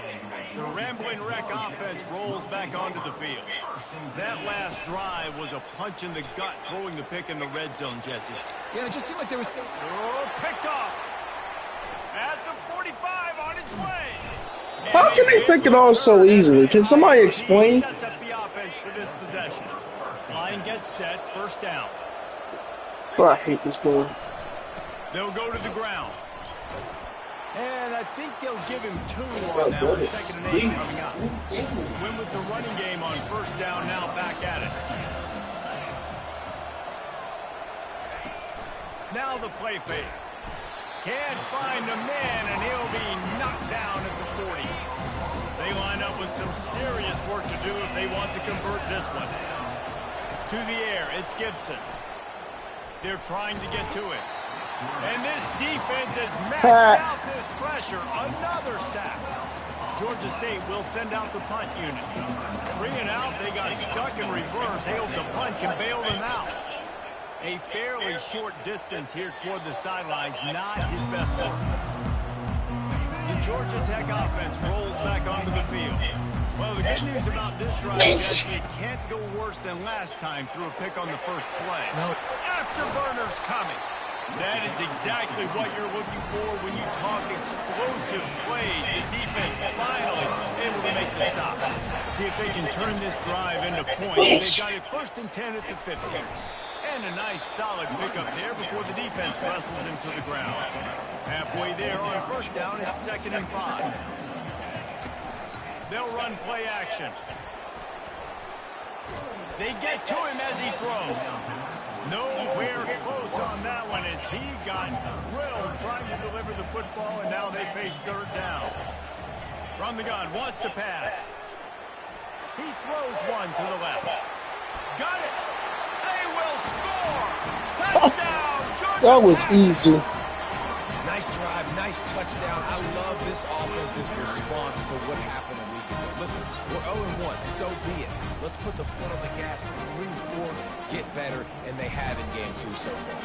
The Rambling Wreck offense rolls back onto the field. That last drive was a punch in the gut, throwing the pick in the red zone, Jesse. Yeah, it just seemed like there was... Oh, picked off. At the 45 on its way. How can they pick it off so easily? Can somebody explain? Sets up the offense for this possession. Line gets set, 1st down. So I hate this game. They'll go to the ground. And I think they'll give him 2 on that one. 2nd and 8 coming up. Win with the running game on 1st down, now back at it. Now the play fake. Can't find a man, and he'll be knocked down at the 40. They line up with some serious work to do if they want to convert this one. To the air, it's Gibson. They're trying to get to it. And this defense has maxed out this pressure. Another sack. Georgia State will send out the punt unit. Bringing out, they got stuck in reverse. Hailed the punt, can bail them out. A fairly short distance here toward the sidelines, not his best one. The Georgia Tech offense rolls back onto the field. Well, the good news about this drive is it can't go worse than last time through a pick on the first play. No. Afterburners coming. That is exactly what you're looking for when you talk explosive plays. The defense finally able to make the stop. See if they can turn this drive into points. They got it 1st and 10 at the 50. And a nice solid pickup there before the defense wrestles him to the ground. Halfway there on 1st down, it's 2nd and 5. They'll run play action. They get to him as he throws. Nowhere close on that one as he got drilled trying to deliver the football, and now they face third down. From the gun, wants to pass. He throws one to the left. Got it. They will score. Touchdown. That was easy. Nice drive, nice touchdown. I love this offense's response to what happened a week ago. Listen, we're 0-1, so be it. Let's put the foot on the gas. Let's move forward, get better, and they have in game 2 so far.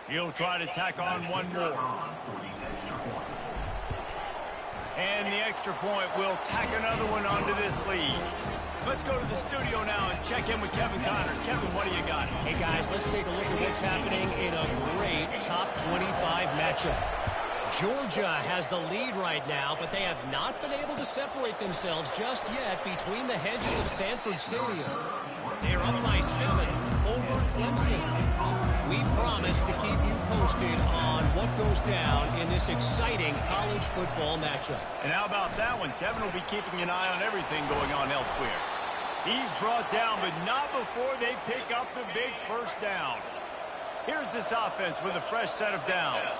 He'll try to tack on one more. And the extra point will tack another one onto this lead. Let's go to the studio now and check in with Kevin Connors. Kevin, what do you got? Hey, guys, let's take a look at what's happening in a great top 25 matchup. Georgia has the lead right now, but they have not been able to separate themselves just yet between the hedges of Sanford Stadium. They're up by 7 over Clemson. We promise to keep you posted on what goes down in this exciting college football matchup. And how about that one? Kevin will be keeping an eye on everything going on elsewhere. He's brought down, but not before they pick up the big first down. Here's this offense with a fresh set of downs.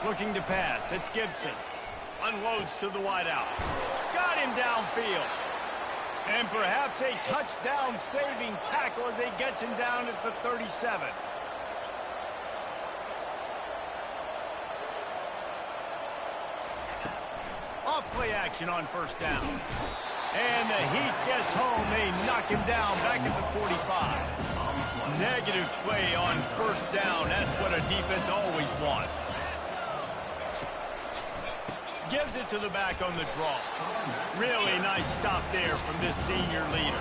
Looking to pass. It's Gibson. Unloads to the wideout. Got him downfield. And perhaps a touchdown-saving tackle as he gets him down at the 37. Off play action on first down. And the Heat gets home. They knock him down back at the 45. Negative play on first down. That's what a defense always wants. Gives it to the back on the draw. Really nice stop there from this senior leader.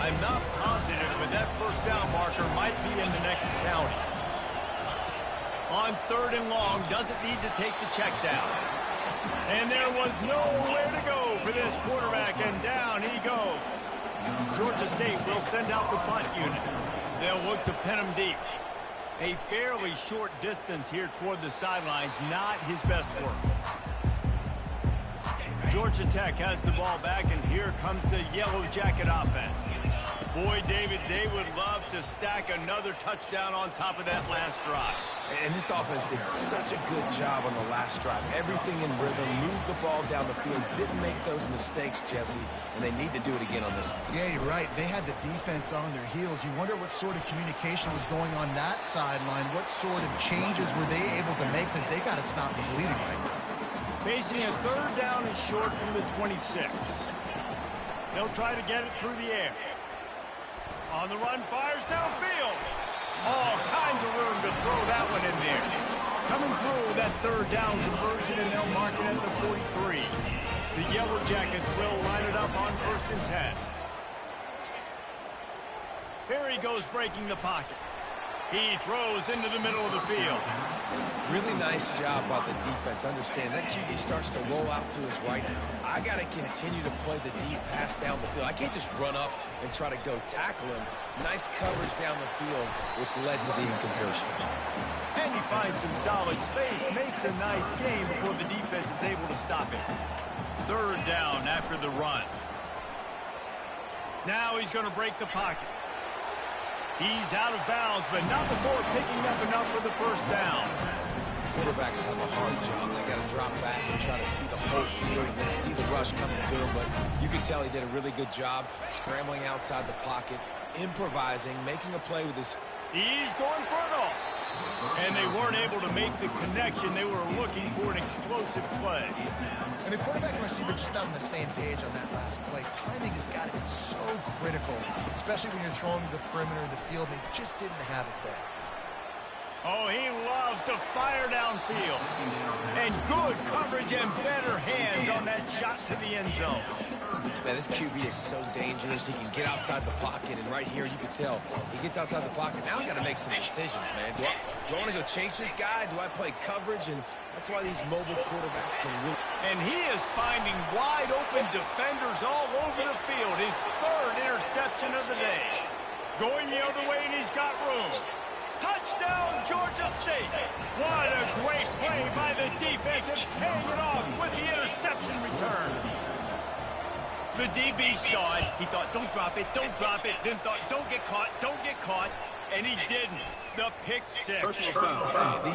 I'm not positive, but that first down marker might be in the next county. On third and long, doesn't need to take the check down. And there was nowhere to go for this quarterback, and down he goes. Georgia State will send out the punt unit. They'll look to pin him deep. A fairly short distance here toward the sidelines, not his best work. Georgia Tech has the ball back, and here comes the Yellow Jacket offense. Boy, David, they would love to stack another touchdown on top of that last drive. And this offense did such a good job on the last drive. Everything in rhythm, moved the ball down the field, didn't make those mistakes, Jesse, and they need to do it again on this one. Yeah, you're right. They had the defense on their heels. You wonder what sort of communication was going on that sideline. What sort of changes were they able to make, because they got to stop the bleeding right now. Facing a third down and short from the 26. They'll try to get it through the air. On the run, fires downfield. All kinds of room to throw that one in there. Coming through that third down conversion, and they'll mark it at the 43. The Yellow Jackets will line it up on 1st and 10. Here he goes breaking the pocket. He throws into the middle of the field. Really nice job by the defense. Understand, that QB starts to roll out to his right. I got to continue to play the deep pass down the field. I can't just run up and try to go tackle him. Nice coverage down the field, which led to the incompletion. And he finds some solid space, makes a nice game before the defense is able to stop him. Third down after the run. Now he's going to break the pocket. He's out of bounds, but not before picking up enough for the first down. Quarterbacks have a hard job. They got to drop back and try to see the whole field and then see the rush coming to him. But you can tell he did a really good job scrambling outside the pocket, improvising, making a play with his... He's going for it all. And they weren't able to make the connection. They were looking for an explosive play. And the quarterback and receiver just not on the same page on that last play. Timing has got to be so critical, especially when you're throwing to the perimeter of the field. They just didn't have it there. Oh, he loves to fire downfield. And good coverage and better hands on that shot to the end zone. Man, this QB is so dangerous. He can get outside the pocket, and right here you can tell he gets outside the pocket. Now I got to make some decisions, man. Do I want to go chase this guy? Do I play coverage? And that's why these mobile quarterbacks can really... And he is finding wide open defenders all over the field. His third interception of the day. Going the other way, and he's got room. Touchdown, Georgia State. What a great play by the defense and paying it off with the interception return. The DB saw it. He thought, don't drop it, don't drop it. Then thought, don't get caught, don't get caught. And he didn't. The pick six. These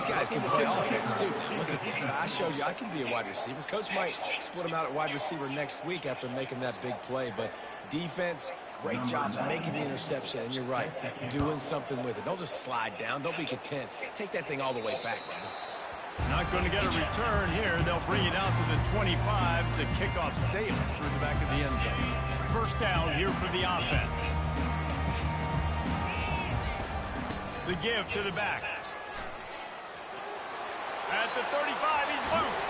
guys can play offense, too. Look at this. I show you I can be a wide receiver. Coach might split him out at wide receiver next week after making that big play. But defense, great job making the interception. And you're right, doing something with it. Don't just slide down. Don't be content. Take that thing all the way back, brother. Not going to get a return here. They'll bring it out to the 25. The kickoff sails through the back of the end zone. First down here for the offense. The give to the back. At the 35, he's loose.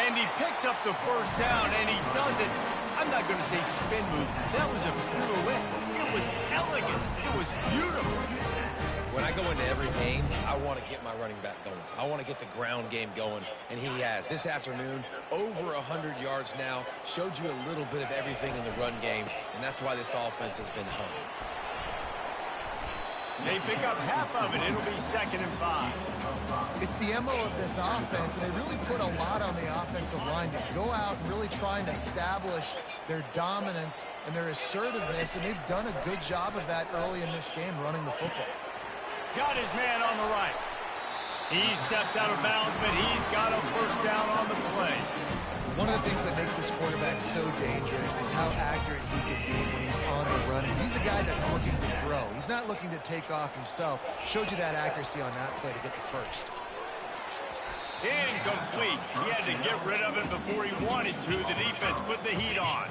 And he picks up the first down, and he does it. I'm not going to say spin move. That was a pirouette. It was elegant. It was beautiful. When I go into every game, I want to get my running back going. I want to get the ground game going, and he has. This afternoon, over 100 yards now, showed you a little bit of everything in the run game, and that's why this offense has been hung. They pick up half of it. It'll be 2nd and 5. It's the MO of this offense, and they really put a lot on the offensive line to go out and really try and establish their dominance and their assertiveness, and they've done a good job of that early in this game running the football. Got his man on the right. He steps out of bounds, but he's got a first down on the play. One of the things that makes this quarterback so dangerous is how accurate he can be when he's on a run. And he's a guy that's looking to throw. He's not looking to take off himself. Showed you that accuracy on that play to get the first. Incomplete. He had to get rid of it before he wanted to. The defense put the heat on.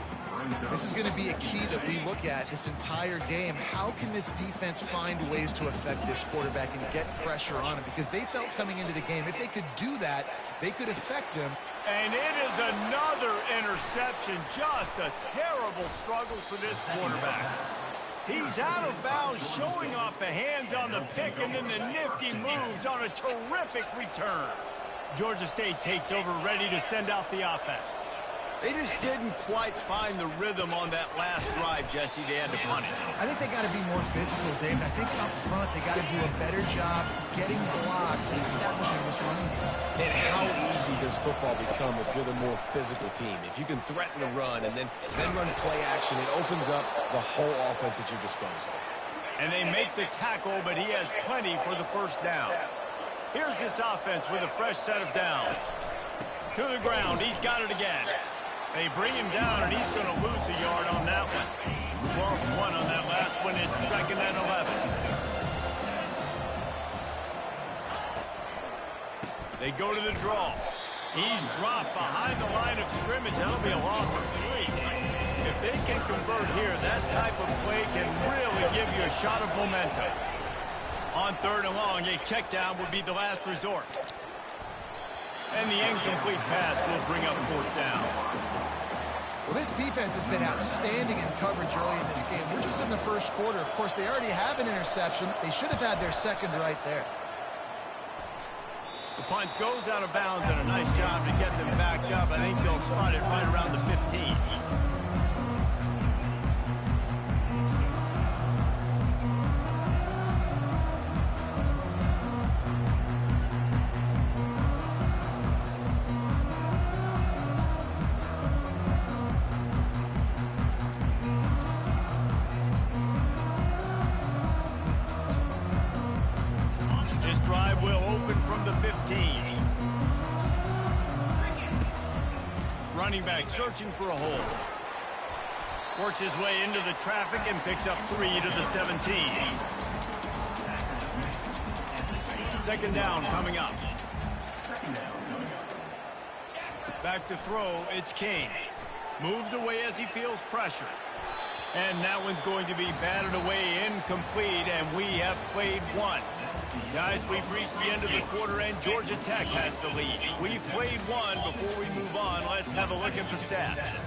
This is going to be a key that we look at this entire game. How can this defense find ways to affect this quarterback and get pressure on him? Because they felt coming into the game, if they could do that, they could affect him. And it is another interception. Just a terrible struggle for this quarterback. He's out of bounds, showing off the hands on the pick, and then the nifty moves on a terrific return. Georgia State takes over, ready to send out the offense. They just didn't quite find the rhythm on that last drive, Jesse. They had to punt it. I think they got to be more physical, Dave. And I think up front they got to do a better job getting blocks and establishing this running game. And how easy does football become if you're the more physical team? If you can threaten the run and then run play action, it opens up the whole offense at your disposal. And they make the tackle, but he has plenty for the first down. Here's this offense with a fresh set of downs. To the ground. He's got it again. They bring him down, and he's going to lose a yard on that one. Lost one on that last one. It's 2nd and 11. They go to the draw. He's dropped behind the line of scrimmage. That'll be a loss of 3. If they can convert here, that type of play can really give you a shot of momentum. On 3rd and long, a check down would be the last resort. And the incomplete pass will bring up 4th down. Well, this defense has been outstanding in coverage early in this game. We're just in the first quarter. Of course, they already have an interception. They should have had their second right there. The punt goes out of bounds, and a nice job to get them backed up. I think they'll spot it right around the 15. Running back searching for a hole. Works his way into the traffic and picks up 3 to the 17. 2nd down coming up. Back to throw, it's King. Moves away as he feels pressure. And that one's going to be batted away, incomplete, and we have played 1. Guys, we've reached the end of the quarter, and Georgia Tech has the lead. We've played 1. Before we move on, let's have a look at the stats.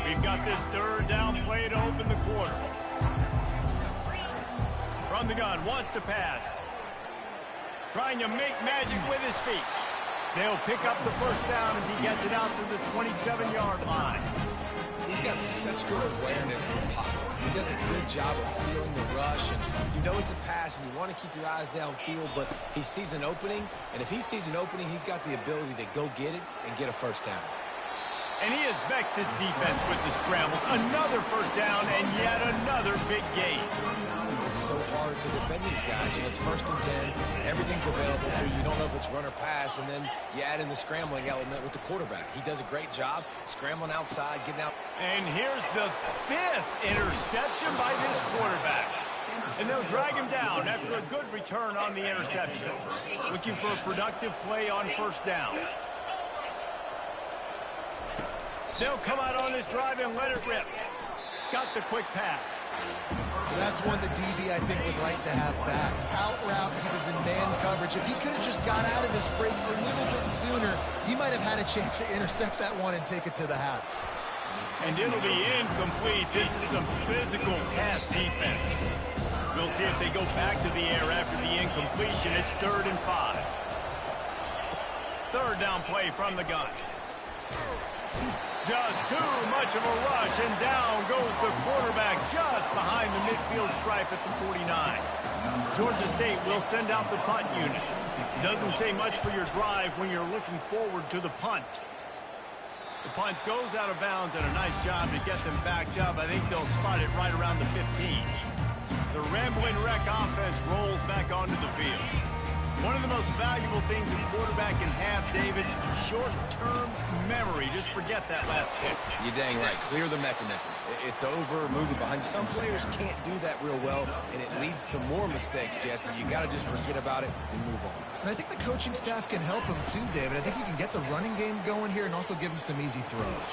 We've got this 3rd down play to open the quarter. From the gun, wants to pass. Trying to make magic with his feet. They'll pick up the first down as he gets it out to the 27-yard line. He's got such good awareness in the pocket. He does a good job of feeling the rush, and you know it's a pass, and you want to keep your eyes downfield, but he sees an opening, and if he sees an opening, he's got the ability to go get it and get a first down. And he has vexed his defense with the scrambles. Another first down and yet another big gain. It's so hard to defend these guys. You know, it's 1st and 10. Everything's available to you. You don't know if it's run or pass, and then you add in the scrambling element with the quarterback. He does a great job scrambling outside, getting out. And here's the 5th interception by this quarterback. And they'll drag him down after a good return on the interception. Looking for a productive play on first down. They'll come out on this drive and let it rip. Got the quick pass. That's one the DB, I think, would like to have back. Out route, he was in man coverage. If he could have just got out of his break a little bit sooner, he might have had a chance to intercept that one and take it to the house. And it'll be incomplete. This is some physical pass defense. We'll see if they go back to the air after the incompletion. It's 3rd and 5. 3rd down play from the gun. Just too much of a rush, and down goes the quarterback just behind the midfield stripe at the 49. Georgia State will send out the punt unit. Doesn't say much for your drive when you're looking forward to the punt. The punt goes out of bounds, and a nice job to get them backed up. I think they'll spot it right around the 15. The Rambling Wreck offense rolls back onto the field. One of the most valuable things a quarterback can have, David, short-term memory. Just forget that last pick. You're dang right. Clear the mechanism. It's over, move it behind you. Some players can't do that real well, and it leads to more mistakes, Jesse. You got to just forget about it and move on. And I think the coaching staff can help him too, David. I think you can get the running game going here and also give him some easy throws.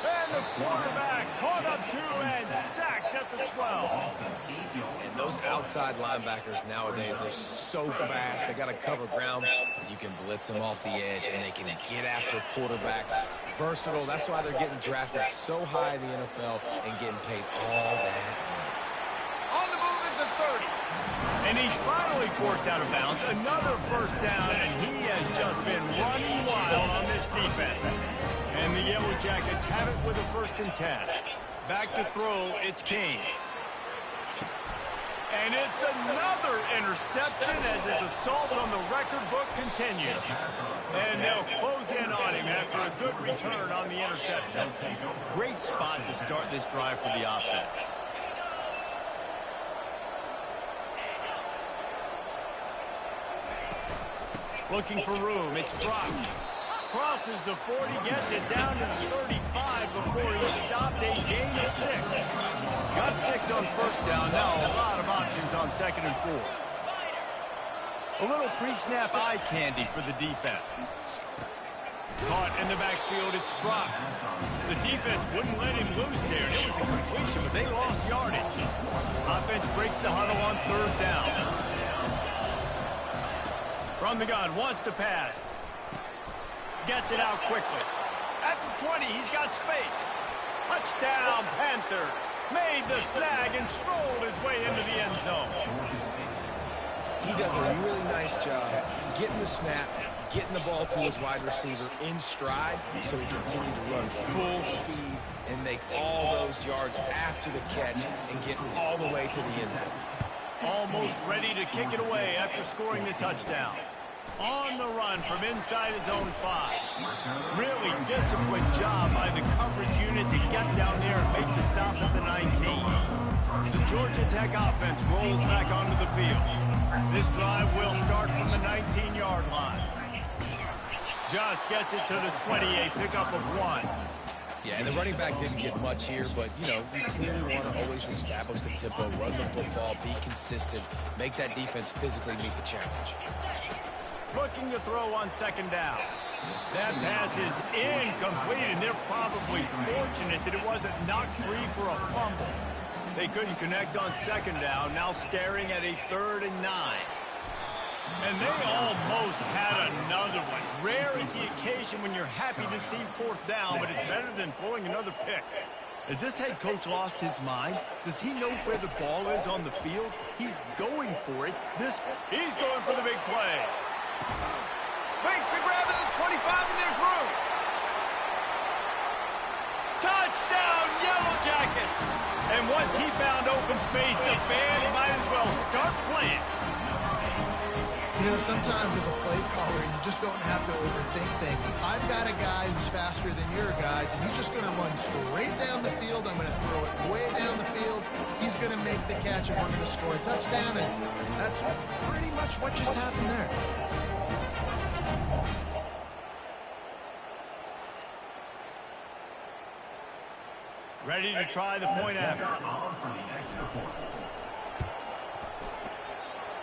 And the quarterback caught up to and sacked at the 12. And those outside linebackers nowadays, they're so fast. They got to cover ground. You can blitz them off the edge, and they can get after quarterbacks. Versatile. That's why they're getting drafted so high in the NFL and getting paid all that money. On the move at the 30. And he's finally forced out of bounds. Another first down, and he has just been running wild on this defense. And the Yellow Jackets have it with a 1st and 10. Back to throw, it's King. And it's another interception as his assault on the record book continues. And they'll close in on him after a good return on the interception. Great spot to start this drive for the offense. Looking for room, it's Brock. Crosses the 40, gets it down to the 35 before he stopped a gain of 6. Got 6 on first down, now a lot of options on 2nd and 4. A little pre-snap eye candy for the defense. Caught in the backfield, it's Brock. The defense wouldn't let him loose there, and it was a completion, but they lost yardage. Offense breaks the huddle on 3rd down. From the gun, wants to pass. Gets it out quickly. At the 20, he's got space. Touchdown, Panthers. Made the snag and strolled his way into the end zone. He does a really nice job getting the snap, getting the ball to his wide receiver in stride so he continues to run full speed and make all those yards after the catch and get all the way to the end zone. Almost ready to kick it away after scoring the touchdown. On the run from inside his own 5. Really disciplined job by the coverage unit to get down there and make the stop at the 19. The Georgia Tech offense rolls back onto the field. This drive will start from the 19-yard line. Just gets it to the 28, pickup of 1. Yeah, and the running back didn't get much here, but, you know, we clearly want to always establish the tempo, run the football, be consistent, make that defense physically meet the challenge. Looking to throw on 2nd down. That pass is incomplete, and they're probably fortunate that it wasn't knocked free for a fumble. They couldn't connect on 2nd down, now staring at a 3rd and 9. And they almost had another one. Rare is the occasion when you're happy to see 4th down, but it's better than throwing another pick. Has this head coach lost his mind? Does he know where the ball is on the field? He's going for it. He's going for the big play. Makes the grab at the 25, and there's room. Touchdown, Yellow Jackets! And once he found open space, the band might as well start playing. You know, sometimes as a play caller, you just don't have to overthink things. I've got a guy who's faster than your guys, and he's just going to run straight down the field. I'm going to throw it way down the field. He's going to make the catch, and we're going to score a touchdown, and that's pretty much what just happened there. Ready to try the point after.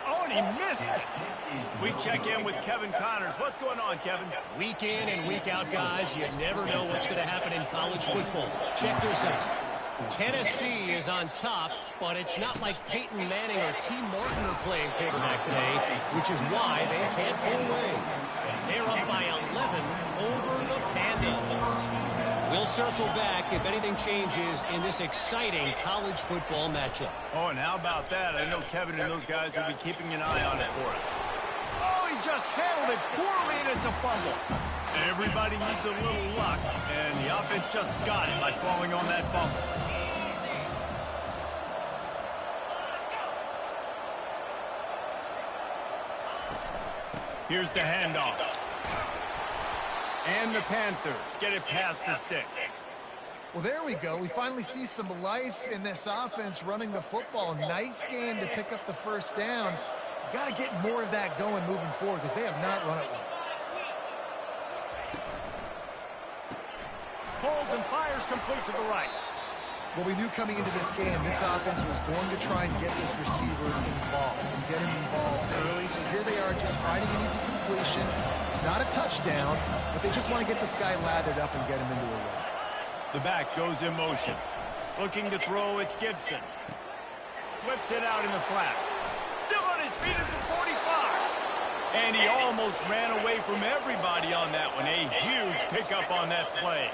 Oh, and he missed it. We check in with Kevin Connors. What's going on, Kevin? Week in and week out, guys, you never know what's going to happen in college football. Check this out. Tennessee is on top, but it's not like Peyton Manning or T. Martin are playing quarterback today, which is why they can't pull away. They're up by 11 over the Pandas. We'll circle back if anything changes in this exciting college football matchup. Oh, and how about that? I know Kevin and those guys will be keeping an eye on it for us. Oh, he just handled it poorly, and it's a fumble. Everybody needs a little luck, and the offense just got it by falling on that fumble. Here's the handoff. And the Panthers get it past the sticks. Well, there we go. We finally see some life in this offense running the football. Nice game to pick up the first down. Got to get more of that going moving forward because they have not run it well. Holds and fires complete to the right. Well, we knew coming into this game, this offense was going to try and get this receiver involved and get him involved early. So here they are just finding an easy completion. It's not a touchdown, but they just want to get this guy lathered up and get him into a run. The back goes in motion. Looking to throw, it's Gibson. Flips it out in the flat. Still on his feet at the 45. And he almost ran away from everybody on that one. A huge pickup on that play.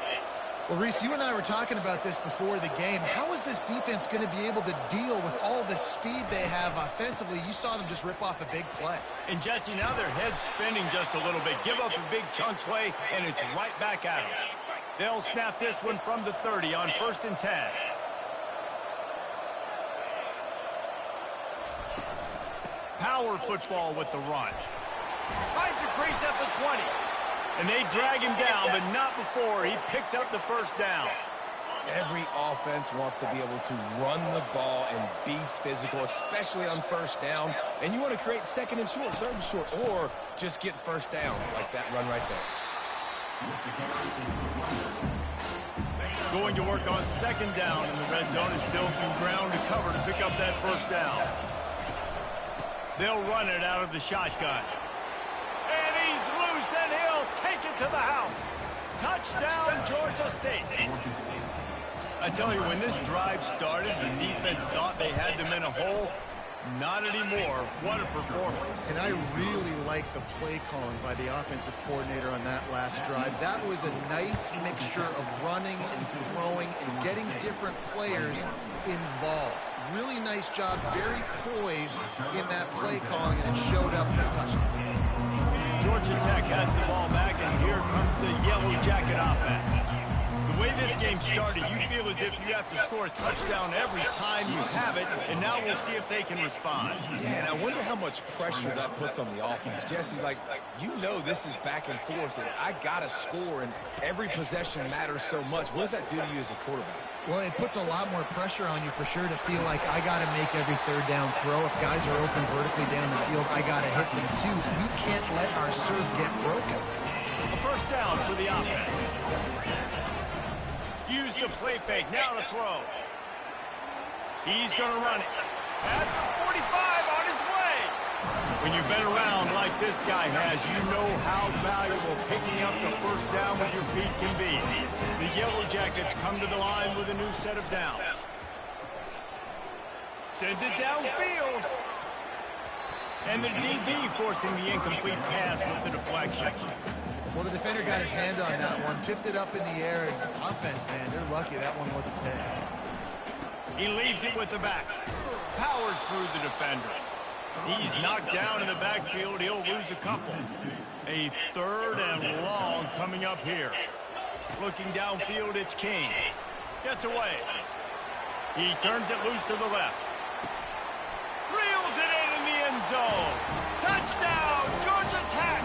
Well, Reese, you and I were talking about this before the game. How is this defense going to be able to deal with all the speed they have offensively? You saw them just rip off a big play. And, Jesse, now their head's spinning just a little bit. Give up a big chunk play, and it's right back at them. They'll snap this one from the 30 on 1st and 10. Power football with the run. Finds a crease at the 20. And they drag him down, but not before he picks up the first down. Every offense wants to be able to run the ball and be physical, especially on first down. And you want to create 2nd and short, 3rd and short, or just get first downs like that run right there. Going to work on 2nd down in the red zone. Is still some ground to cover to pick up that first down. They'll run it out of the shotgun. And he's loose, and he'll take it to the house. Touchdown, Georgia State. I tell you, when this drive started, the defense thought they had them in a hole. Not anymore. What a performance. And I really like the play calling by the offensive coordinator on that last drive. That was a nice mixture of running and throwing and getting different players involved. Really nice job, very poised in that play calling, and it showed up in the touchdown. Georgia Tech has the ball back, and here comes the Yellow Jacket offense. The way this game started, you feel as if you have to score a touchdown every time you have it, and now we'll see if they can respond. Yeah, and I wonder how much pressure that puts on the offense. Jesse, like, you know this is back and forth, and I got to score, and every possession matters so much. What does that do to you as a quarterback? Well, it puts a lot more pressure on you for sure to feel like I got to make every 3rd down throw. If guys are open vertically down the field, I got to hit them too. So we can't let our serve get broken. A first down for the offense. Use the play fake. Now to throw. He's going to run it. At the 45 on his way. When you've been around like this guy has, you know how valuable picking up the first down with your feet can be. The Yellow Jackets come to the line with a new set of downs. Sends it downfield. And the DB forcing the incomplete pass with the deflection. Well, the defender got his hand on that one, tipped it up in the air, and offense, man, they're lucky that one wasn't picked. He leaves it with the back. Powers through the defender. He's knocked down in the backfield. He'll lose a couple. A 3rd and long coming up here. Looking downfield, it's King. Gets away. He turns it loose to the left. Reels it in the end zone. Touchdown, Georgia Tech.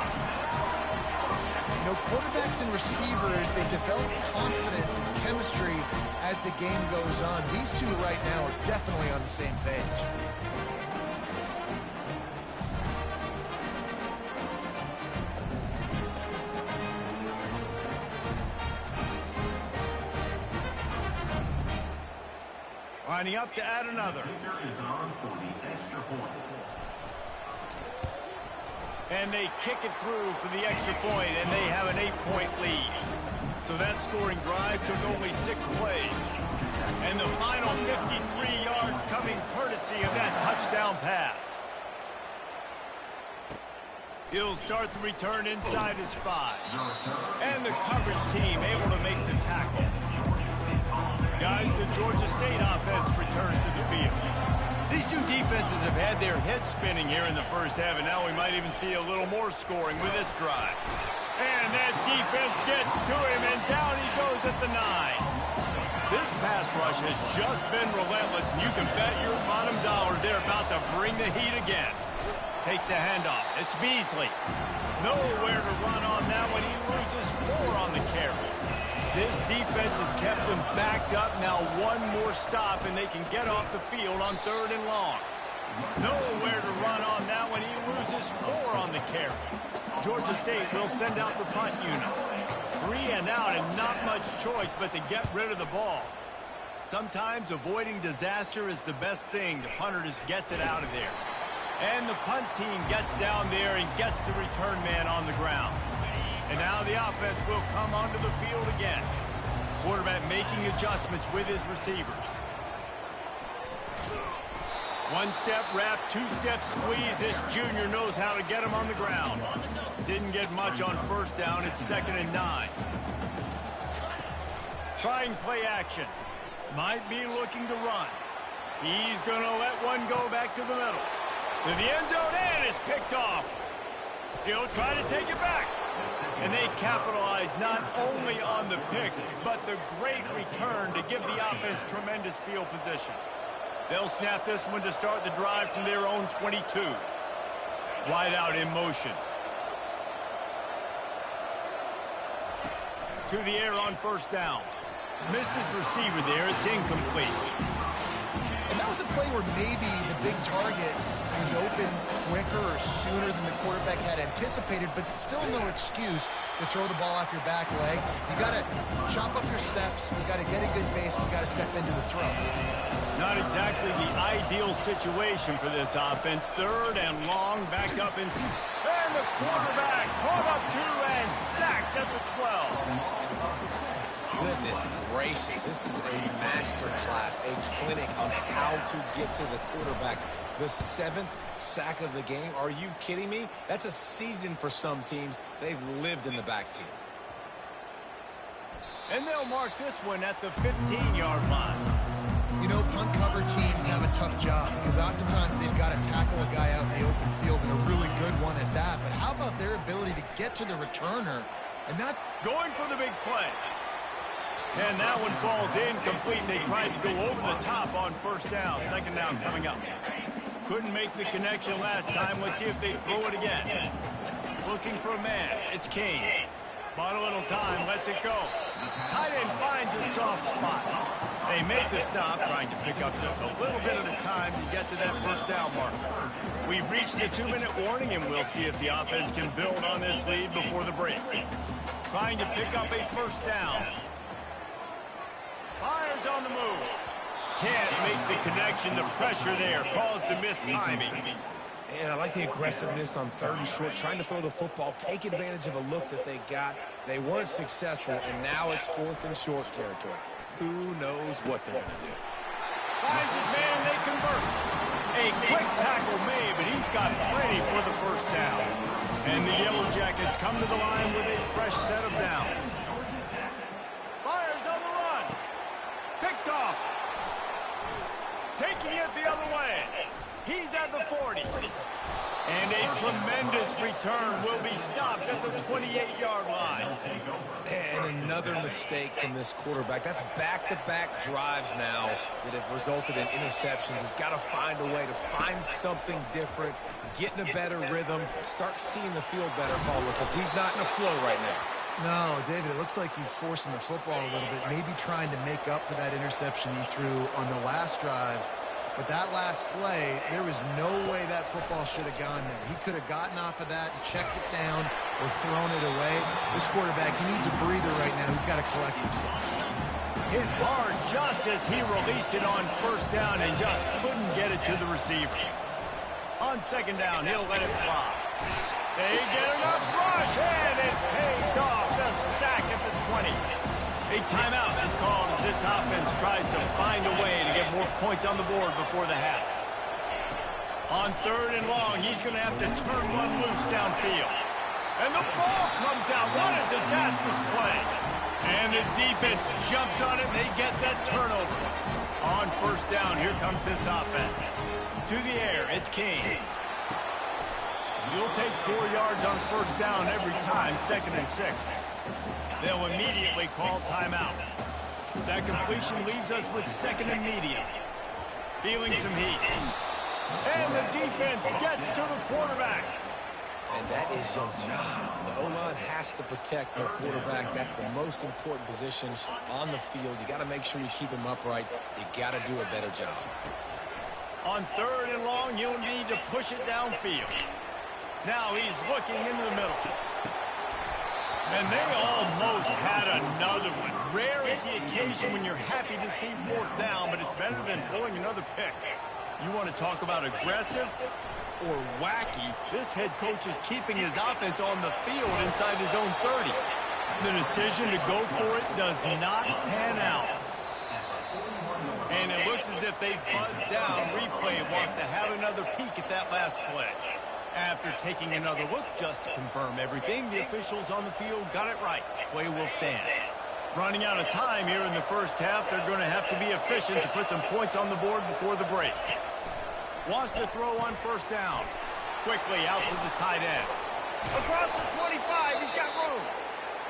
You know, quarterbacks and receivers, they develop confidence and chemistry as the game goes on. These two right now are definitely on the same page. Lining up to add another. And they kick it through for the extra point, and they have an 8-point lead. So that scoring drive took only 6 plays. And the final 53 yards coming courtesy of that touchdown pass. He'll start the return inside his 5. And the coverage team able to make the tackle. Guys, the Georgia State offense returns to the field. These two defenses have had their heads spinning here in the first half, and now we might even see a little more scoring with this drive. And that defense gets to him, and down he goes at the 9. This pass rush has just been relentless, and you can bet your bottom dollar they're about to bring the heat again. Takes the handoff. It's Beasley. Nowhere to run on that one. He loses 4 on the carry. This defense has kept them backed up. Now one more stop, and they can get off the field on 3rd and long. Nowhere to run on that one. He loses 4 on the carry. Georgia State will send out the punt unit. 3 and out, and not much choice but to get rid of the ball. Sometimes avoiding disaster is the best thing. The punter just gets it out of there. And the punt team gets down there and gets the return man on the ground. And now the offense will come onto the field again. Quarterback making adjustments with his receivers. 1-step wrap, 2-step squeeze. This junior knows how to get him on the ground. Didn't get much on 1st down. It's 2nd and 9. Trying play action. Might be looking to run. He's going to let one go back to the middle. To the end zone, and it's picked off. He'll try to take it back. And they capitalize not only on the pick, but the great return to give the offense tremendous field position. They'll snap this one to start the drive from their own 22. Wide out in motion. To the air on 1st down. Missed his receiver there. It's incomplete. And that was a play where maybe the big target was open quicker or sooner than the quarterback had anticipated, but still no excuse to throw the ball off your back leg. You got to chop up your steps. You got to get a good base. You got to step into the throw. Not exactly the ideal situation for this offense. 3rd and long, backed up in. And the quarterback caught up 2 and sacked at the 12. Goodness gracious, this is a master class, a clinic on how to get to the quarterback. The 7th sack of the game. Are you kidding me? That's a season for some teams. They've lived in the backfield. And they'll mark this one at the 15-yard line. You know, punt cover teams have a tough job because oftentimes they've got to tackle a guy out in the open field, and a really good one at that. But how about their ability to get to the returner and not going for the big play? And that one falls incomplete. They tried to go over the top on 1st down. 2nd down coming up. Couldn't make the connection last time. Let's see if they throw it again. Looking for a man. It's King. Bought a little time. Lets it go. Tight end finds a soft spot. They make the stop, trying to pick up just a little bit at a time to get to that 1st down marker. We've reached the 2-minute warning, and we'll see if the offense can build on this lead before the break. Trying to pick up a 1st down. Fires on the move. Can't make the connection. The pressure there caused the mistiming. And I like the aggressiveness on 3rd and short, trying to throw the football, take advantage of a look that they got. They weren't successful, and now it's 4th and short territory. Who knows what they're going to do? Finds his man, they convert. A quick tackle made, but he's got plenty for the 1st down. And the Yellow Jackets come to the line with a fresh set of downs. Fires on the run. Picked off. Taking it the other way. He's at the 40. And a tremendous return will be stopped at the 28-yard line. And another mistake from this quarterback. That's back-to-back drives now that have resulted in interceptions. He's got to find a way to find something different, get in a better rhythm, start seeing the field better, Palmer, because he's not in a flow right now. No, David, it looks like he's forcing the football a little bit, maybe trying to make up for that interception he threw on the last drive. But that last play, there was no way that football should have gone there. He could have gotten off of that and checked it down or thrown it away. This quarterback, he needs a breather right now. He's got to collect himself. Hit hard just as he released it on first down and just couldn't get it to the receiver. On second down, he'll let it fly. They get enough rush, and it pays off. The sack at the 20. A timeout is called as this offense tries to find a way to get more points on the board before the half. On third and long, he's going to have to turn one loose downfield. And the ball comes out. What a disastrous play. And the defense jumps on it, and they get that turnover. On first down, here comes this offense. To the air, it's King. You'll take 4 yards on first down every time, 2nd and 6. They'll immediately call timeout. That completion leaves us with 2nd and medium. Feeling some heat. And the defense gets to the quarterback. And that is your job. The O-line has to protect their quarterback. That's the most important position on the field. You got to make sure you keep him upright. You got to do a better job. On third and long, you'll need to push it downfield. Now he's looking into the middle. And they almost had another one. Rare is the occasion when you're happy to see fourth down, but it's better than throwing another pick. You want to talk about aggressive or wacky? This head coach is keeping his offense on the field inside his own 30. The decision to go for it does not pan out. And it looks as if they've buzzed down. Replay wants to have another peek at that last play. After taking another look just to confirm everything, the officials on the field got it right. Play will stand. Running out of time here in the first half, they're going to have to be efficient to put some points on the board before the break. Wants to throw on first down. Quickly out to the tight end. Across the 25, he's got room.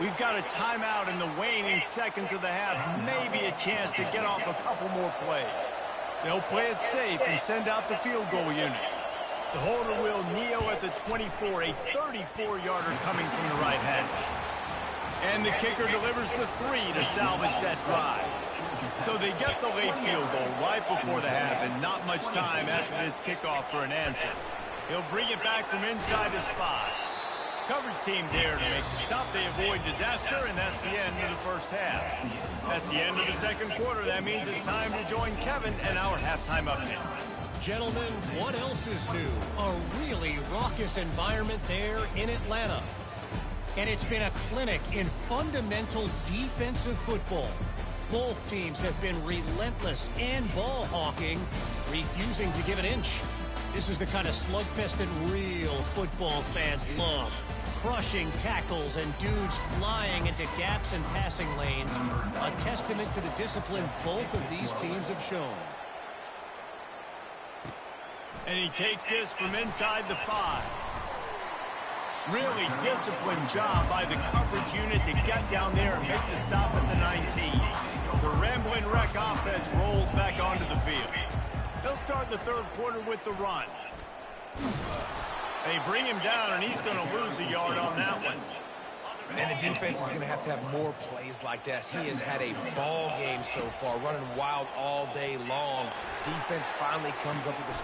We've got a timeout in the waning seconds of the half. Maybe a chance to get off a couple more plays. They'll play it safe and send out the field goal unit. The holder will kneel at the 24, a 34-yarder coming from the right hash. And the kicker delivers the 3 to salvage that drive. So they get the late field goal right before the half, and not much time after this kickoff for an answer. He'll bring it back from inside his 5. Coverage team there to make the stop. They avoid disaster, and that's the end of the first half. That's the end of the second quarter. That means it's time to join Kevin and our halftime update. Gentlemen, what else is new? A really raucous environment there in Atlanta. And it's been a clinic in fundamental defensive football. Both teams have been relentless and ball hawking, refusing to give an inch. This is the kind of slugfest that real football fans love. Crushing tackles and dudes flying into gaps and passing lanes. A testament to the discipline both of these teams have shown. And he takes this from inside the 5. Really disciplined job by the coverage unit to get down there and make the stop at the 19. The Ramblin' Wreck offense rolls back onto the field. They'll start the third quarter with the run. They bring him down, and he's going to lose a yard on that one. And the defense is going to have more plays like that. He has had a ball game so far, running wild all day long. Defense finally comes up with the...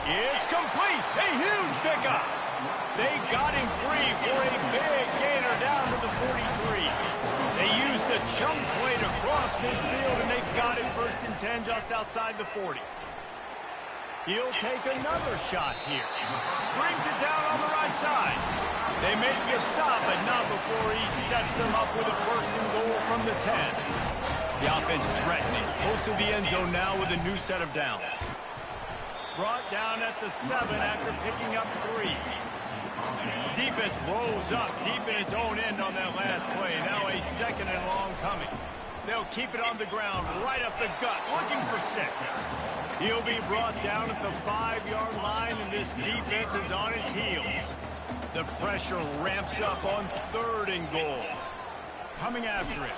It's complete! A huge pickup! They got him free for a big gainer down to the 43. They used the chum play to cross midfield, and they got him 1st and 10 just outside the 40. He'll take another shot here. Brings it down on the right side. They make the stop, but not before he sets them up with a 1st and goal from the 10. The offense threatening. Close to the end zone now with a new set of downs. Brought down at the 7 after picking up 3. Defense rolls up deep in its own end on that last play. Now a 2nd and long coming. They'll keep it on the ground, right up the gut, looking for 6. He'll be brought down at the 5-yard line, and this defense is on its heels. The pressure ramps up on 3rd and goal. Coming after it.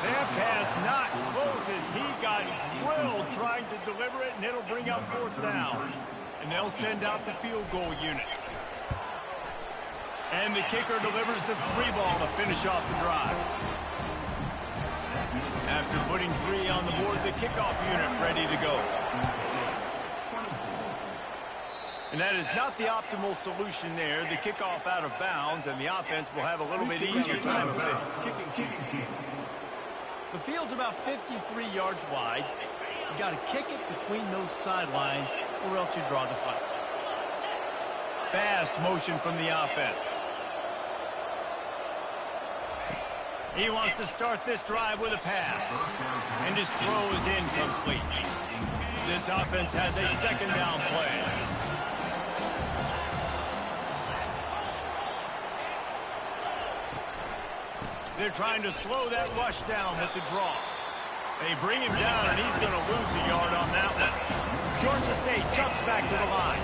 That pass not close as he got drilled trying to deliver it, and it'll bring up 4th down. And they'll send out the field goal unit. And the kicker delivers the 3 ball to finish off the drive. After putting 3 on the board, the kickoff unit ready to go. And that is not the optimal solution there. The kickoff out of bounds, and the offense will have a little bit easier time of it. The field's about 53 yards wide. You got to kick it between those sidelines, or else you draw the flag. Fast motion from the offense. He wants to start this drive with a pass. And his throw is incomplete. This offense has a 2nd down play. They're trying to slow that rush down with the draw. They bring him down, and he's going to lose a yard on that one. Georgia State jumps back to the line.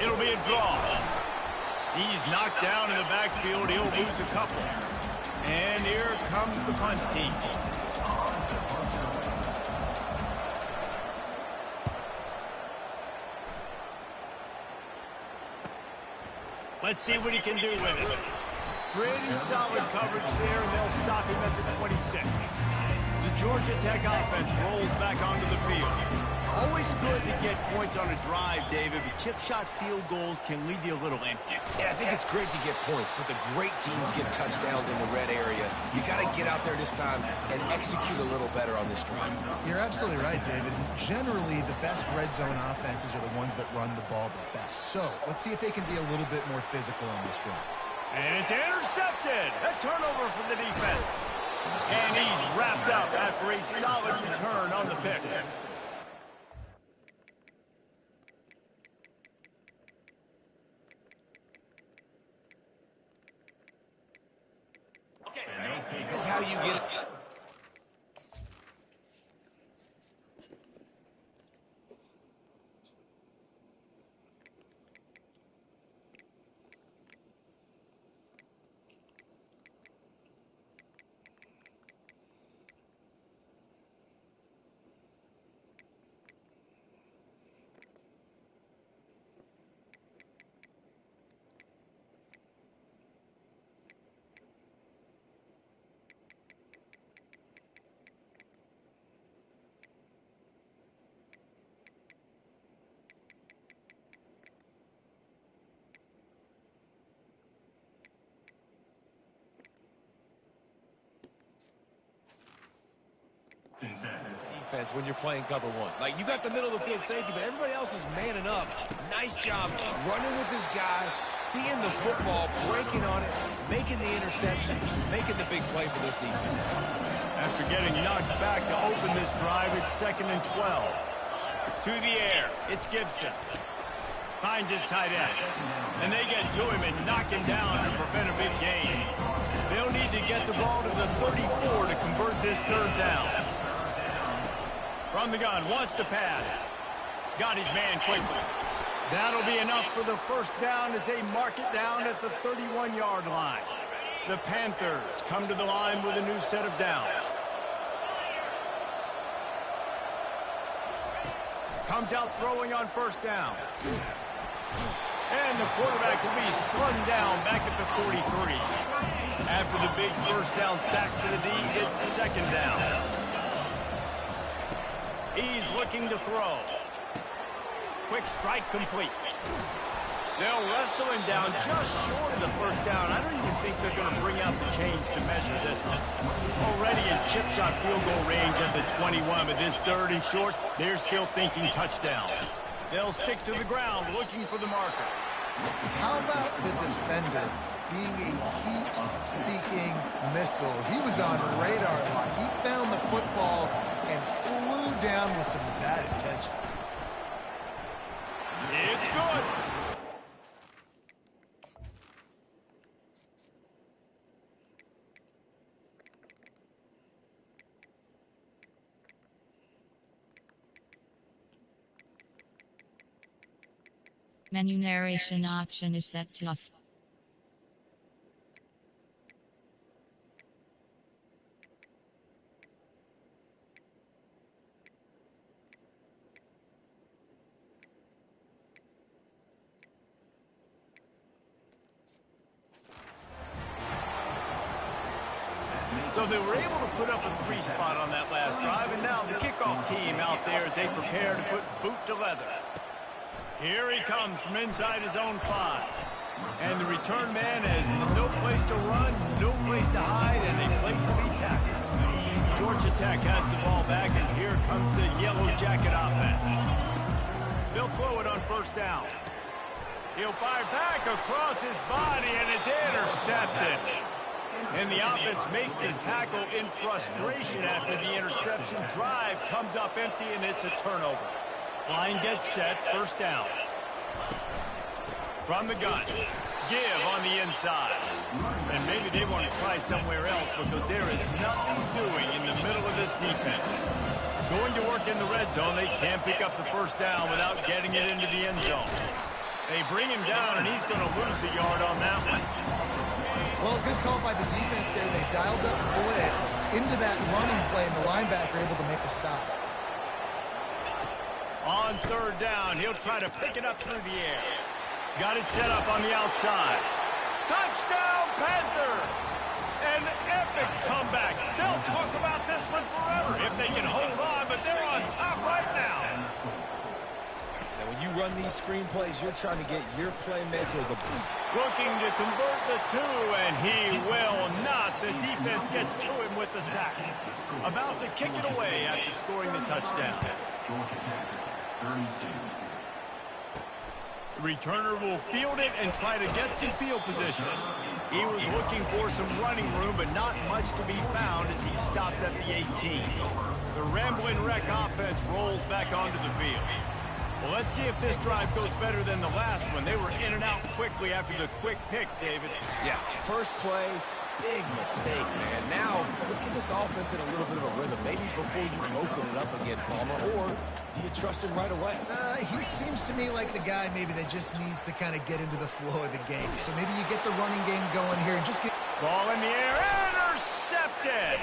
It'll be a draw. He's knocked down in the backfield. He'll lose a couple. And here comes the punt team. Let's see what he can do with it. Pretty solid coverage there, and they'll stop him at the 26. The Georgia Tech offense rolls back onto the field. Always good to get points on a drive, David, but chip shot field goals can leave you a little empty. Yeah, I think it's great to get points, but the great teams get touchdowns in the red area. You got to get out there this time and execute a little better on this drive. You're absolutely right, David. Generally, the best red zone offenses are the ones that run the ball the best. So let's see if they can be a little bit more physical on this drive. And it's intercepted. A turnover for the defense. And he's wrapped up after a solid return on the pick. That's how you get it. Defense when you're playing cover 1. Like, you got the middle of the field safety, but everybody else is manning up. Nice job running with this guy, seeing the football, breaking on it, making the interception, making the big play for this defense. After getting knocked back to open this drive, it's 2nd and 12. To the air, it's Gibson. Finds his tight end. And they get to him and knock him down to prevent a big gain. They'll need to get the ball to the 34 to convert this 3rd down. From the gun, wants to pass. Got his man quickly. That'll be enough for the 1st down as they mark it down at the 31-yard line. The Panthers come to the line with a new set of downs. Comes out throwing on 1st down. And the quarterback will be slung down back at the 43. After the big 1st down sack for the D, it's 2nd down. He's looking to throw. Quick strike complete. They'll wrestle him down just short of the 1st down. I don't even think they're going to bring out the chains to measure this one. Already in chip shot field goal range at the 21, but this 3rd and short, they're still thinking touchdown. They'll stick to the ground looking for the marker. How about the defender being a heat-seeking missile? He was on radar lock. He found the football and flew down with some bad intentions. It's good. Menu narration option is set to off. So they were able to put up a 3 spot on that last drive, and now the kickoff team out there as they prepare to put boot to leather. Here he comes from inside his own 5. And the return man has no place to run, no place to hide, and a place to be tackled. Georgia Tech has the ball back, and here comes the Yellow Jacket offense. They'll throw it on first down. He'll fire back across his body, and it's intercepted. And the offense makes the tackle in frustration after the interception. Drive comes up empty, and it's a turnover. Line gets set, first down. From the gun, give on the inside. And maybe they want to try somewhere else because there is nothing doing in the middle of this defense. Going to work in the red zone, they can't pick up the first down without getting it into the end zone. They bring him down, and he's going to lose a yard on that one. Well, good call by the defense there. They dialed up blitz into that running play, and the linebacker able to make the stop. On third down, he'll try to pick it up through the air. Got it set up on the outside. Touchdown, Panthers! An epic comeback. They'll talk about this one forever if they can hold on, but they're on top right now. And when you run these screenplays, you're trying to get your playmaker the boot. Looking to convert the 2, and he will not. The defense gets to him with the sack. About to kick it away after scoring the touchdown. The returner will field it and try to get some field position. He was looking for some running room, but not much to be found as he stopped at the 18. The Ramblin' Wreck offense rolls back onto the field. Well, let's see if this drive goes better than the last one. They were in and out quickly after the quick pick, David. Yeah, first play, big mistake, man. Now, let's get this offense in a little bit of a rhythm. Maybe before you open it up again, Palmer, or do you trust him right away? He seems to me like the guy maybe that just needs to kind of get into the flow of the game. So maybe you get the running game going here and just get... Ball in the air, intercepted!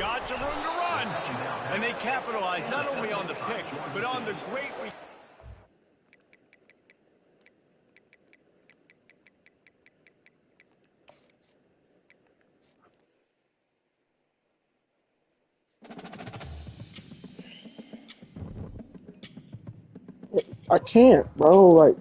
Got some room to run. And they capitalized not only on the pick, but on the great... I can't, bro. Like,